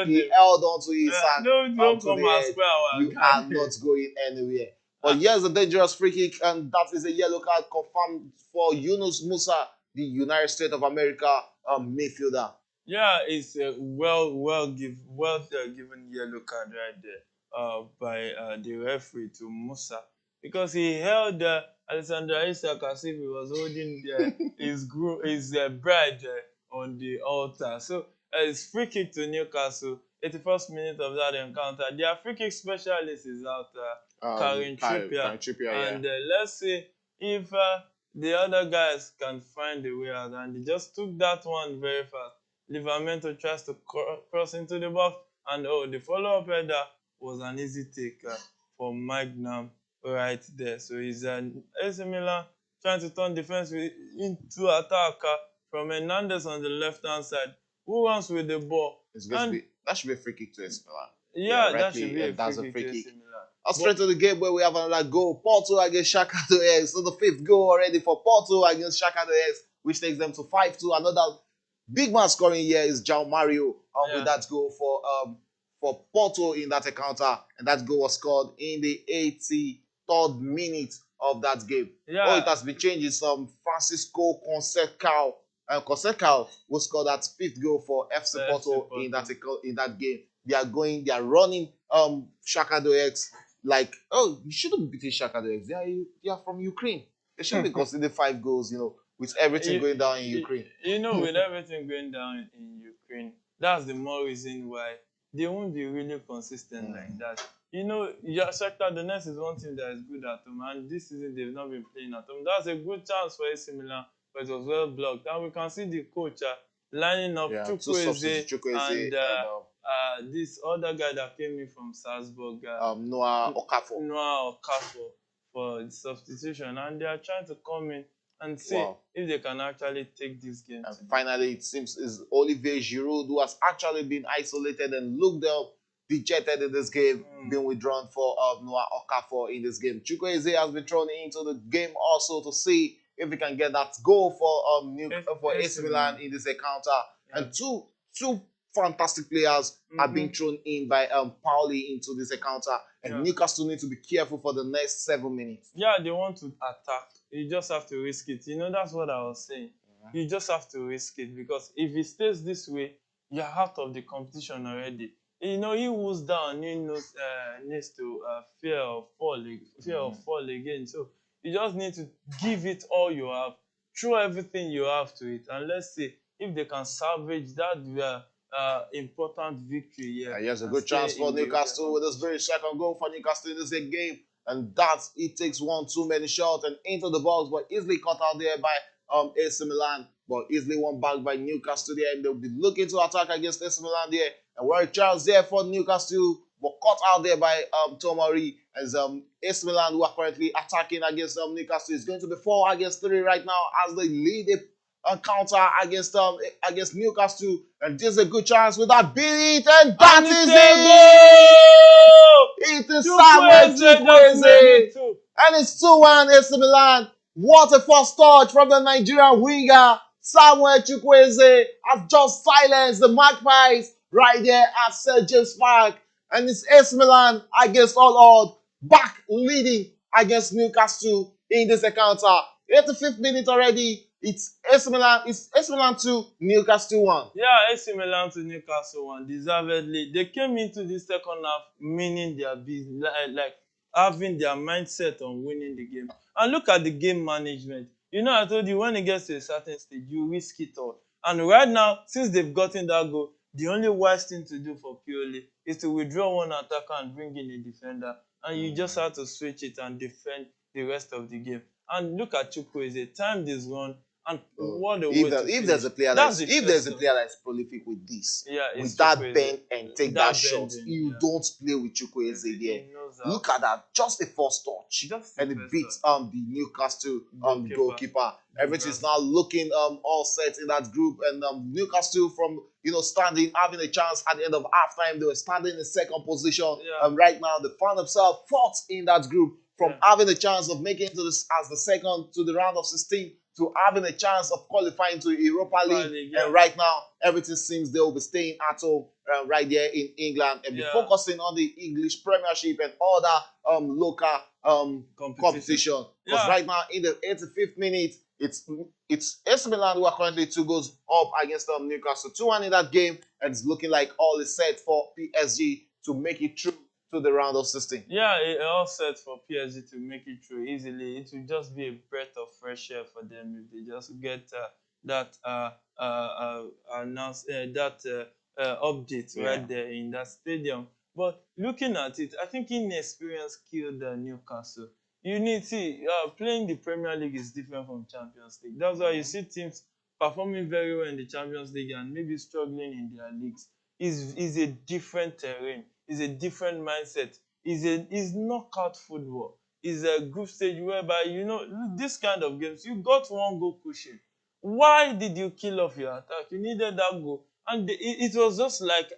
he held on to Isak. Don't come and square our You are not going anywhere. But here's a dangerous free kick, and that is a yellow card confirmed for Yunus Musa, the United States of America midfielder. Yeah, it's a well given yellow card right there by the referee to Musa because he held Alexander Isak as if he was holding his bride on the altar. So it's free kick to Newcastle. 81st minute of that encounter. Their free kick specialist is out, Karen Trippier. And let's see if the other guys can find a way out. And they just took that one very fast. Livramento tries to cross into the box, and the follow-up header was an easy take for Magnum right there. So he's AC Milan trying to turn defense into attack from Hernandez on the left-hand side. Who runs with the ball? That should be a free kick to AC Milan. Yeah, that should be a free kick to AC Milan. Straight to the game where we have another goal. Porto against Shakhtar Donetsk. So the fifth goal already for Porto against Shakhtar Donetsk, which takes them to 5-2. Another big man scoring here is João Mario with that goal for Porto in that encounter, and that goal was scored in the 83rd minute of that game. Yeah. It has been changed. Some Francisco Conceição will score that fifth goal for FC Porto in that game. They are running Shakhtar Donetsk like, you shouldn't be beating Shakhtar Donetsk. They are from Ukraine. They shouldn't be conceding 5 goals, with everything going down in Ukraine. With everything going down in Ukraine, that's the more reason why they won't be really consistent like that. Shakhtar Donetsk is one team that is good at home, and this season they've not been playing at home. That's a good chance for AC Milan, but it was well blocked. And we can see the coach lining up Yeah, two Chukwueze substitutes, Chukwueze and and this other guy that came in from Salzburg, Noah Okafor. Noah Okafor, for the substitution, and they are trying to come in and see Wow. if they can actually take this game. And finally, it seems is Olivier Giroud who has actually been isolated and looked dejected in this game, being withdrawn for Noah Okafor in this game. Chukwueze has been thrown into the game also to see if he can get that goal for AC Milan in this encounter. Yeah. And two fantastic players are being thrown in by Pauli into this encounter, and Newcastle need to be careful for the next 7 minutes. Yeah, they want to attack. You just have to risk it. You know, that's what I was saying. You just have to risk it, because if it stays this way, you're out of the competition already. You know, he was down, he needs to fear of fall again. So you just need to give it all you have, throw everything you have to it, and let's see if they can salvage that important victory here. Here's a good chance for Newcastle with this very second goal for Newcastle in this game, and that's it. Takes one too many shots and into the box, but easily cut out there by AC Milan, but easily won back by Newcastle there, and they'll be looking to attack against AC Milan there. And Warwick Charles there for Newcastle, but cut out there by Tomori, as AC Milan, who are currently attacking against Newcastle, is going to be 4 against 3 right now as they lead a counter against Newcastle. And this is a good chance with that beat, and that is it! It is Samuel Chukwueze, and it's 2-1 AC Milan. What a first touch from the Nigerian winger. Samuel Chukwueze has just silenced the Magpies right there at St. James Park. And it's AC Milan against all odds, back leading against Newcastle in this encounter. 85th minute already. It's AC Milan 2, Newcastle 1. Yeah, AC Milan to Newcastle 1, deservedly. They came into the second half meaning their business, like having their mindset on winning the game. And look at the game management. You know, I told you, when it gets to a certain stage, you risk it all. And right now, since they've gotten that goal, the only wise thing to do for Pioli is to withdraw one attacker and bring in a defender. And you just have to switch it and defend the rest of the game. And look at Chukwueze, time is run. And what a way if there's a player that's prolific with this, with that bend and take that shot, you don't play with Chukwueze there. Look at that, just a first touch, and it beats the Newcastle goalkeeper. Everything's now looking all set in that group, and Newcastle from standing, having a chance at the end of halftime, they were standing in second position. Right now they found themselves fourth in that group, from having a chance of making it to this as the second to the round of 16 to having a chance of qualifying to Europa League. And right now, everything seems they will be staying at home right there in England and be focusing on the English Premiership and other local competition. Because right now, in the 85th minute, it's AC Milan who are currently 2 goals up against Newcastle. 2-1 in that game, and it's looking like all is set for PSG to make it through to the round of 16. Yeah, it all set for PSG to make it through easily. It will just be a breath of fresh air for them if they just get that update right there in that stadium. But looking at it, I think inexperience killed Newcastle. You need to playing the Premier League is different from Champions League. That's why you see teams performing very well in the Champions League and maybe struggling in their leagues. Is a different terrain. Is a different mindset. Is knockout football. Is a group stage whereby, this kind of games, you got 1 goal cushion. Why did you kill off your attack? You needed that goal. And it was just like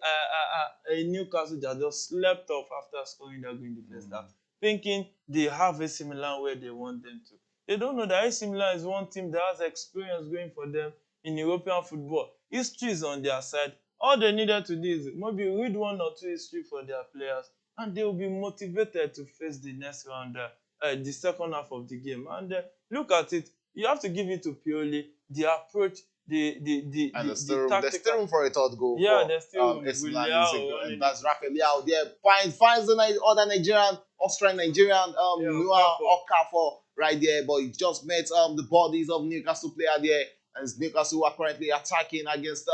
a Newcastle that just slept off after scoring that goal in the first half, thinking they have AC Milan where they want them to. They don't know that AC Milan is one team that has experience going for them in European football. History is on their side. All they needed to do is maybe read 1 or 2 history for their players, and they will be motivated to face the next round, the second half of the game. And look at it. You have to give it to Pioli. The approach, the tactical. There's still room for a third goal. Yeah, there's still room. And that's Rafael Leao there. Finds the other Austrian Nigerian, Noah Okafor right there, but he just met the bodies of Newcastle player there, and it's Newcastle who are currently attacking against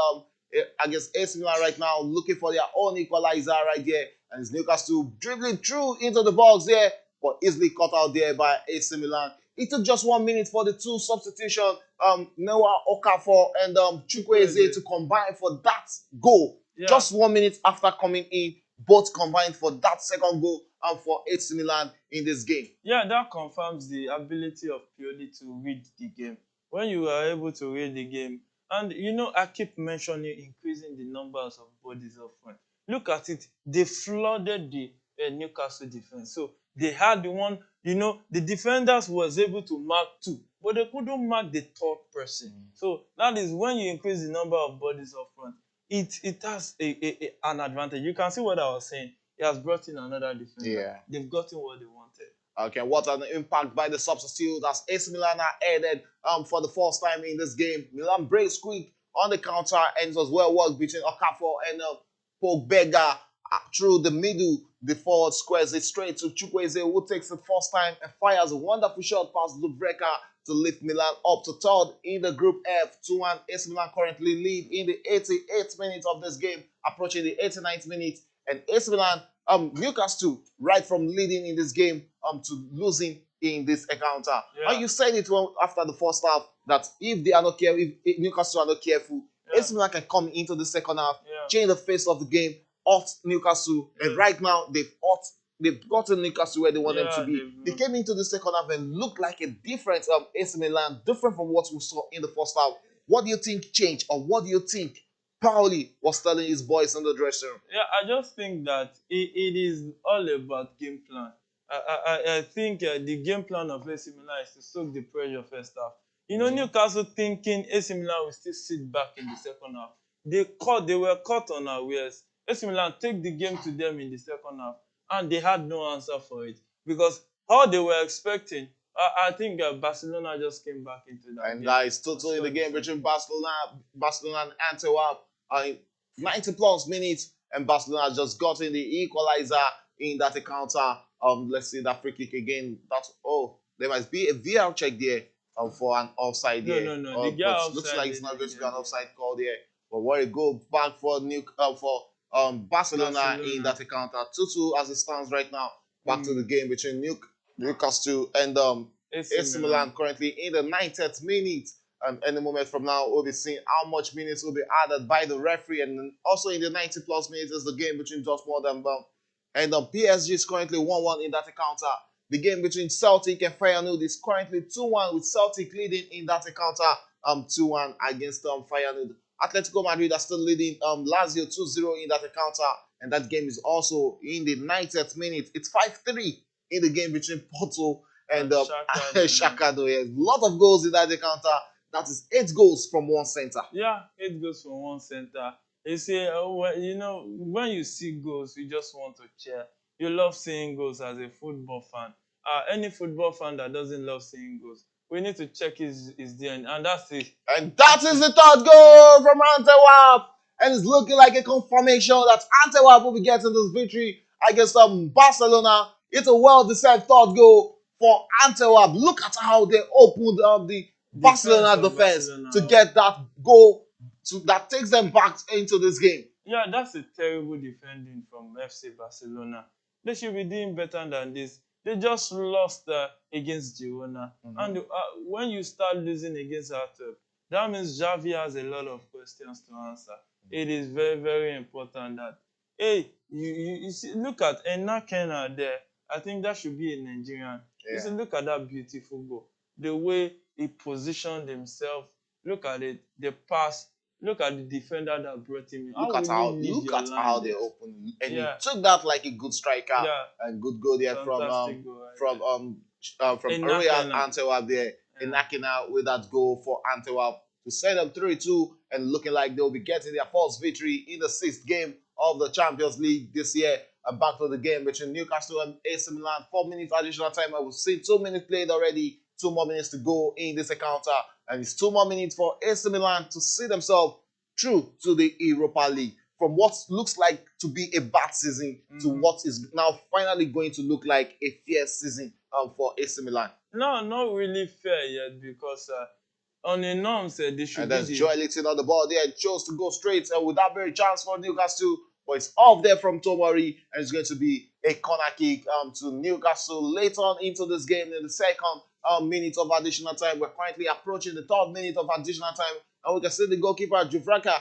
AC Milan right now, looking for their own equalizer right there. And it's Newcastle dribbling through into the box there, but easily cut out there by AC Milan It took just 1 minute for the two substitution, Noah Okafor and Chukwueze to combine for that goal. Yeah. Just 1 minute after coming in, both combined for that second goal and for AC Milan in this game. Yeah, that confirms the ability of Pioli to read the game. When you are able to read the game, and I keep mentioning increasing the numbers of bodies up front. Look at it. They flooded the Newcastle defense. So they had the one, the defenders was able to mark two, but they couldn't mark the third person. So that is when you increase the number of bodies up front, it has an advantage. You can see what I was saying. He has brought in another defender. Yeah. They've gotten what they wanted. Okay, what an impact by the substitute as AC Milan are added for the first time in this game. Milan breaks quick on the counter and it was well worked between Okafor and Pogba through the middle. The forward squares it straight to Chukwueze, who takes it first time and fires a wonderful shot past Lubreka to lift Milan up to third in the Group F. 2-1. AC Milan currently lead in the 88th minute of this game, approaching the 89th minute. And AC Milan, Newcastle, right from leading in this game to losing in this encounter. Yeah. And you said it well after the first half that if they are not careful, if Newcastle are not careful, AC Milan can come into the second half, change the face of the game, hurt Newcastle, and right now they've gotten Newcastle where they want them to be. They came into the second half and looked like a different AC Milan, different from what we saw in the first half. What do you think changed, or what do you think Pauli was telling his boys in the dressing room? Yeah, I just think that it is all about game plan. I think the game plan of AC Milan is to soak the pressure first half. Newcastle thinking AC Milan will still sit back in the second half. They were caught unawares. AC Milan take the game to them in the second half, and they had no answer for it because how they were expecting. I think Barcelona just came back into that. And that is totally the game between Barcelona and Antwerp. 90 plus minutes, and Barcelona just got in the equalizer in that encounter. Let's see that free kick again. There must be a VR check there for an offside there. No. Looks like it's not going to be an offside call there. But what a goal back for Barcelona in that encounter. 2-2 as it stands right now. Back to the game between Newcastle and AC Milan currently in the 90th minute. Any moment from now, we'll be seeing how much minutes will be added by the referee. And also in the 90 plus minutes is the game between Dortmund and PSG is currently 1-1 in that encounter. The game between Celtic and Feyenoord is currently 2-1 with Celtic leading in that encounter 2-1 against Feyenoord. Atletico Madrid are still leading Lazio 2-0 in that encounter, and that game is also in the 90th minute. It's 5-3 in the game between Porto and Shakhtar. Yes. A lot of goals in that encounter. That is 8 goals from one center. Yeah, 8 goals from one center. You see, when you see goals, you just want to cheer. You love seeing goals as a football fan. Any football fan that doesn't love seeing goals, we need to check his DNA, and that's it. And that is the third goal from Antwerp. And it's looking like a confirmation that Antwerp will be getting this victory against Barcelona. It's a well-deserved third goal for Antwerp. Look at how they opened up the Barcelona defense to get that goal that takes them back into this game. Yeah, that's a terrible defending from FC Barcelona. They should be doing better than this. They just lost against Girona. And when you start losing against Antwerp, that means Xavi has a lot of questions to answer. It is very, very important that, hey, you see, look at Enakena there. I think that should be a Nigerian. Yeah. You see, look at that beautiful goal. The way he positioned himself. Look at it. The pass. Look at the defender that brought him in. Look at how they opened. And he took that like a good striker. Yeah. And good goal there from Royal Antwerp there. Enakena with that goal for Antwerp to set up 3-2 and looking like they'll be getting their first victory in the 6th game of the Champions League this year. And back to the game between Newcastle and AC Milan. 4 minutes additional time. I will see 2 minutes played already. 2 more minutes to go in this encounter. And it's 2 more minutes for AC Milan to see themselves through to the Europa League. From what looks like to be a bad season to what is now finally going to look like a fair season for AC Milan. No, not really fair yet because on the norms, they should. And there's Joy Litton on the ball there. Chose to go straight with that very chance for Newcastle. But it's off there from Tomori, and it's going to be a corner kick to Newcastle later on into this game in the second minute of additional time. We're currently approaching the third minute of additional time, and we can see the goalkeeper Jufraka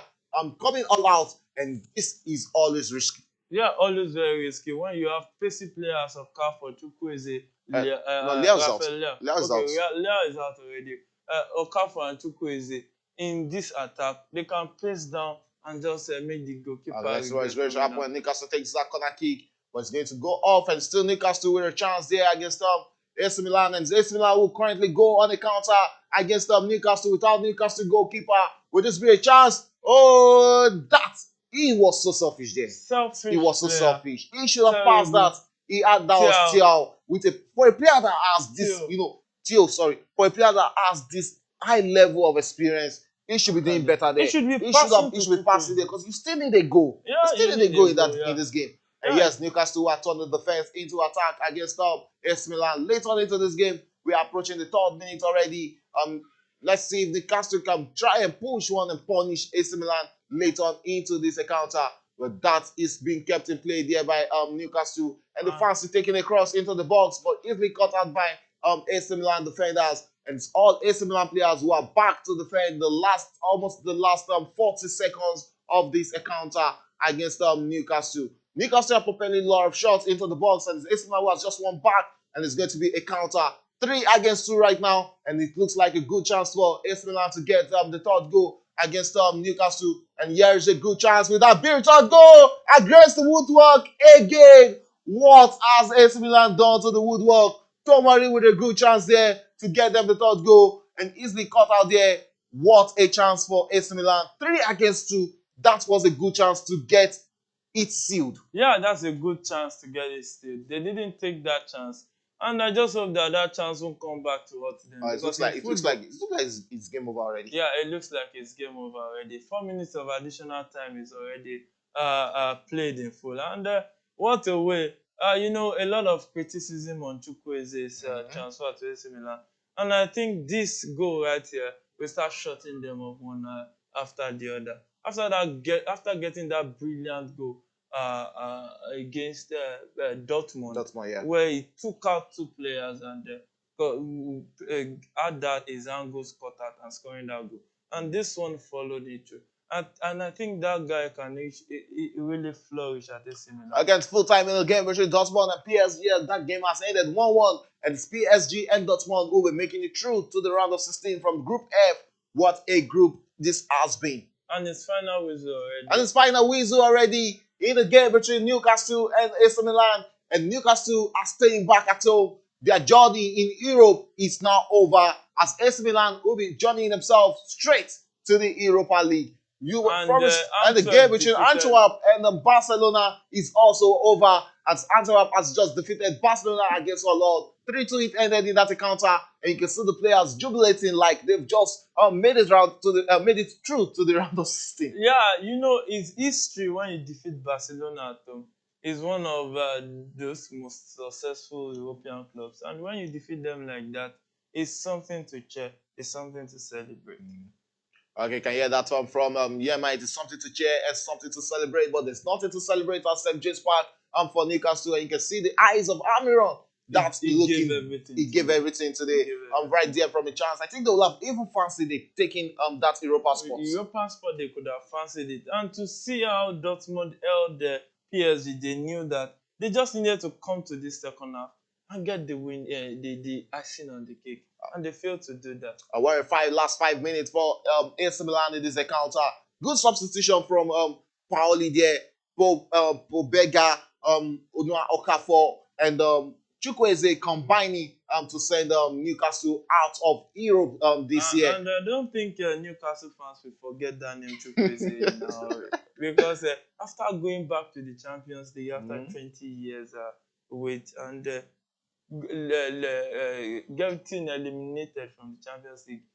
coming all out, and this is always risky. Yeah, always very risky. When you have pacey players of Okafor, Chukwueze, No, Leo's out. Rafael Lea. Leo's Okay, out. Lea is out already. Okafor and Chukwueze, in this attack, they can pace down and just make the goalkeeper. That's what it's going to happen when Newcastle takes that corner kick, but it's going to go off, and still Newcastle with a chance there against AC Milan, and AC Milan will currently go on the counter against Newcastle without Newcastle goalkeeper. Will this be a chance? Oh, that he was so selfish there. Selfish. He was so player. selfish. He should have passed that. He had that was Thiaw with for a player that has this, Thiaw, sorry, for a player that has this high level of experience. He should be doing better there. He should be passing there because you still need a goal. Yeah, you still need a goal in this game. Yeah. And yes, Newcastle are turned the defense into attack against AC Milan. Later on into this game, we are approaching the third minute already. Let's see if Newcastle can try and push one and punish AC Milan later on into this encounter. But that is being kept in play there by Newcastle, and the fans are taking a cross into the box, but easily cut out by AC Milan defenders. And it's all AC Milan players who are back to defend almost the last 40 seconds of this encounter against Newcastle. Newcastle are propelling a lot of shots into the box, and it's AC Milan who has just one back, and it's going to be a counter. 3 against 2 right now, and it looks like a good chance for AC Milan to get the third goal against Newcastle. And here is a good chance with that built-up goal against the woodwork again. What has AC Milan done to the woodwork? Tomori with a good chance there to get them the third goal and easily cut out there. What a chance for AC Milan. 3 against 2. That was a good chance to get it sealed. Yeah, that's a good chance to get it sealed. They didn't take that chance. And I just hope that chance won't come back to hurt them. It looks like it's game over already. Yeah, it looks like it's game over already. 4 minutes of additional time is already played in full. And what a way. A lot of criticism on Chukwueze's transfer to AC Milan. And I think this goal right here will start shutting them up one after the other. After getting that brilliant goal against Dortmund, yeah. where he took out 2 players and had that his own goal scored out and scoring that goal. And this one followed it too. And I think that guy can really flourish at AC Milan. Against full-time in the game between Dortmund and PSG, that game has ended 1-1, and it's PSG and Dortmund who will be making it through to the round of 16 from Group F. What a group this has been. And it's final whistle already. In the game between Newcastle and AC Milan, and Newcastle are staying back at home. Their journey in Europe is now over, as AC Milan will be journeying themselves straight to the Europa League. And the game between Antwerp and Barcelona is also over, as Antwerp has just defeated Barcelona against all odds. 3-2 it ended in that encounter, and you can see the players jubilating like they've just made it through to the round of 16. Yeah, it's history when you defeat Barcelona at home. It's one of those most successful European clubs, and when you defeat them like that, it's something to cheer. It's something to celebrate. Okay, can you hear that one from Yema? It is something to cheer and something to celebrate, but there's nothing to celebrate at St. James Park for Newcastle, and you can see the eyes of Amiron. He gave everything today. Right there from a chance. I think they will have even fancied taking that Europa spot. Europa spot, they could have fancied it. And to see how Dortmund held the PSG, they knew that they just needed to come to this second half and get the win, the icing on the cake. And they failed to do that. Last 5 minutes for AC Milan in this encounter. Good substitution from Paoli there, Pobega, Onua Okafor, and Chukwueze combining to send Newcastle out of Europe this year. And I don't think Newcastle fans will forget that name Chukwueze now, because after going back to the Champions League after 20 years wait and getting eliminated from the Champions League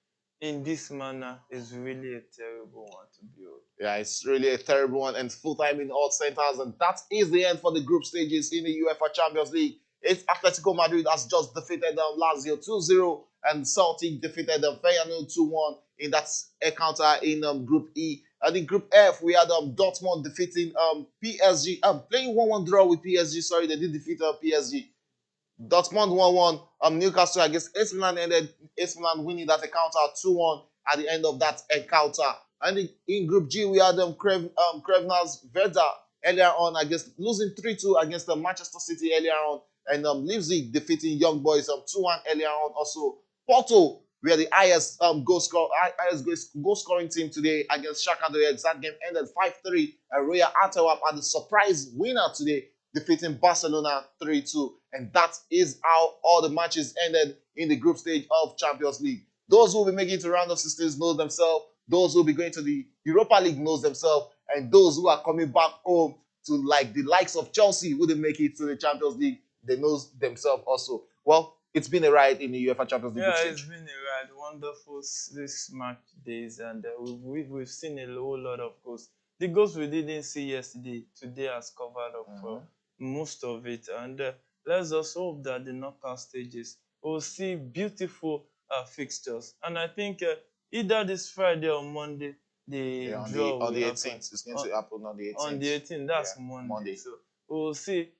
in this manner is really a terrible one to behold. Yeah, it's really a terrible one, and full-time in all centers, and that is the end for the group stages in the UEFA Champions League. It's Atletico Madrid has just defeated Lazio 2-0, and Celtic defeated Feyenoord 2-1 in that encounter in Group E. And in Group F, we had Dortmund defeating PSG, playing 1-1 draw with PSG. Sorry, they did defeat PSG. Dortmund 1-1. Newcastle against AC Milan ended AC Milan winning that encounter 2-1 at the end of that encounter. And in Group G, we had Krevna's Werder earlier on against losing 3-2 against Manchester City earlier on, and Leipzig defeating Young Boys 2-1 earlier on. Also, Porto were the highest goal scoring team today against Shakhtar Donetsk. That game ended 5-3, and Royal Antwerp are the surprise winner today, defeating Barcelona 3-2. And that is how all the matches ended in the group stage of Champions League. Those who will be making it to round of 16 know themselves. Those who will be going to the Europa League knows themselves. And those who are coming back home to like the likes of Chelsea who didn't make it to the Champions League, they know themselves also. Well, it's been a ride in the UEFA Champions League. Yeah, it's been a ride. Wonderful this match days, and we've seen a whole lot of goals. The goals we didn't see yesterday, today has covered up most of it. And let's also hope that the knockout stages will see beautiful fixtures. And I think either this Friday or Monday, the draw on the 18th. It's going to happen on the 18th. On the 18th, that's Monday. So we'll see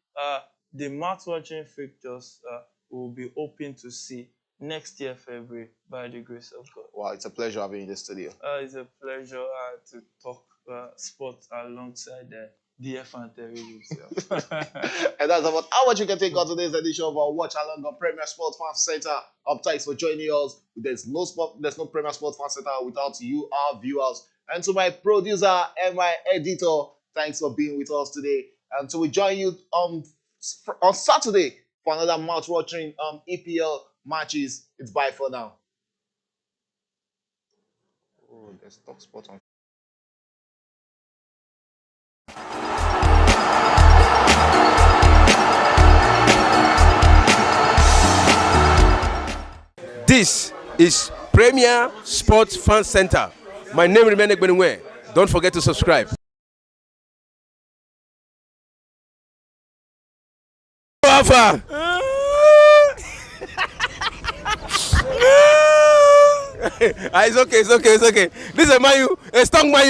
the match watching fixtures we'll be hoping to see next year, February, by the grace of God. Wow, it's a pleasure having you in the studio. It's a pleasure to talk sports alongside DF and Terry himself. And that's about how much you can take on today's edition of our Watch Along on Premier Sports Fan Center. Thanks for joining us. There's no Premier Sports Fan Center without you, our viewers. And to my producer and my editor, thanks for being with us today. And so we join you on Saturday for another mouth-watering EPL matches. It's bye for now. Oh, there's top spot on. This is Premier Sports Fan Center. My name is Remenek Benue. Don't forget to subscribe. Alpha. It's okay. This is a Mayu, a strong Mayu.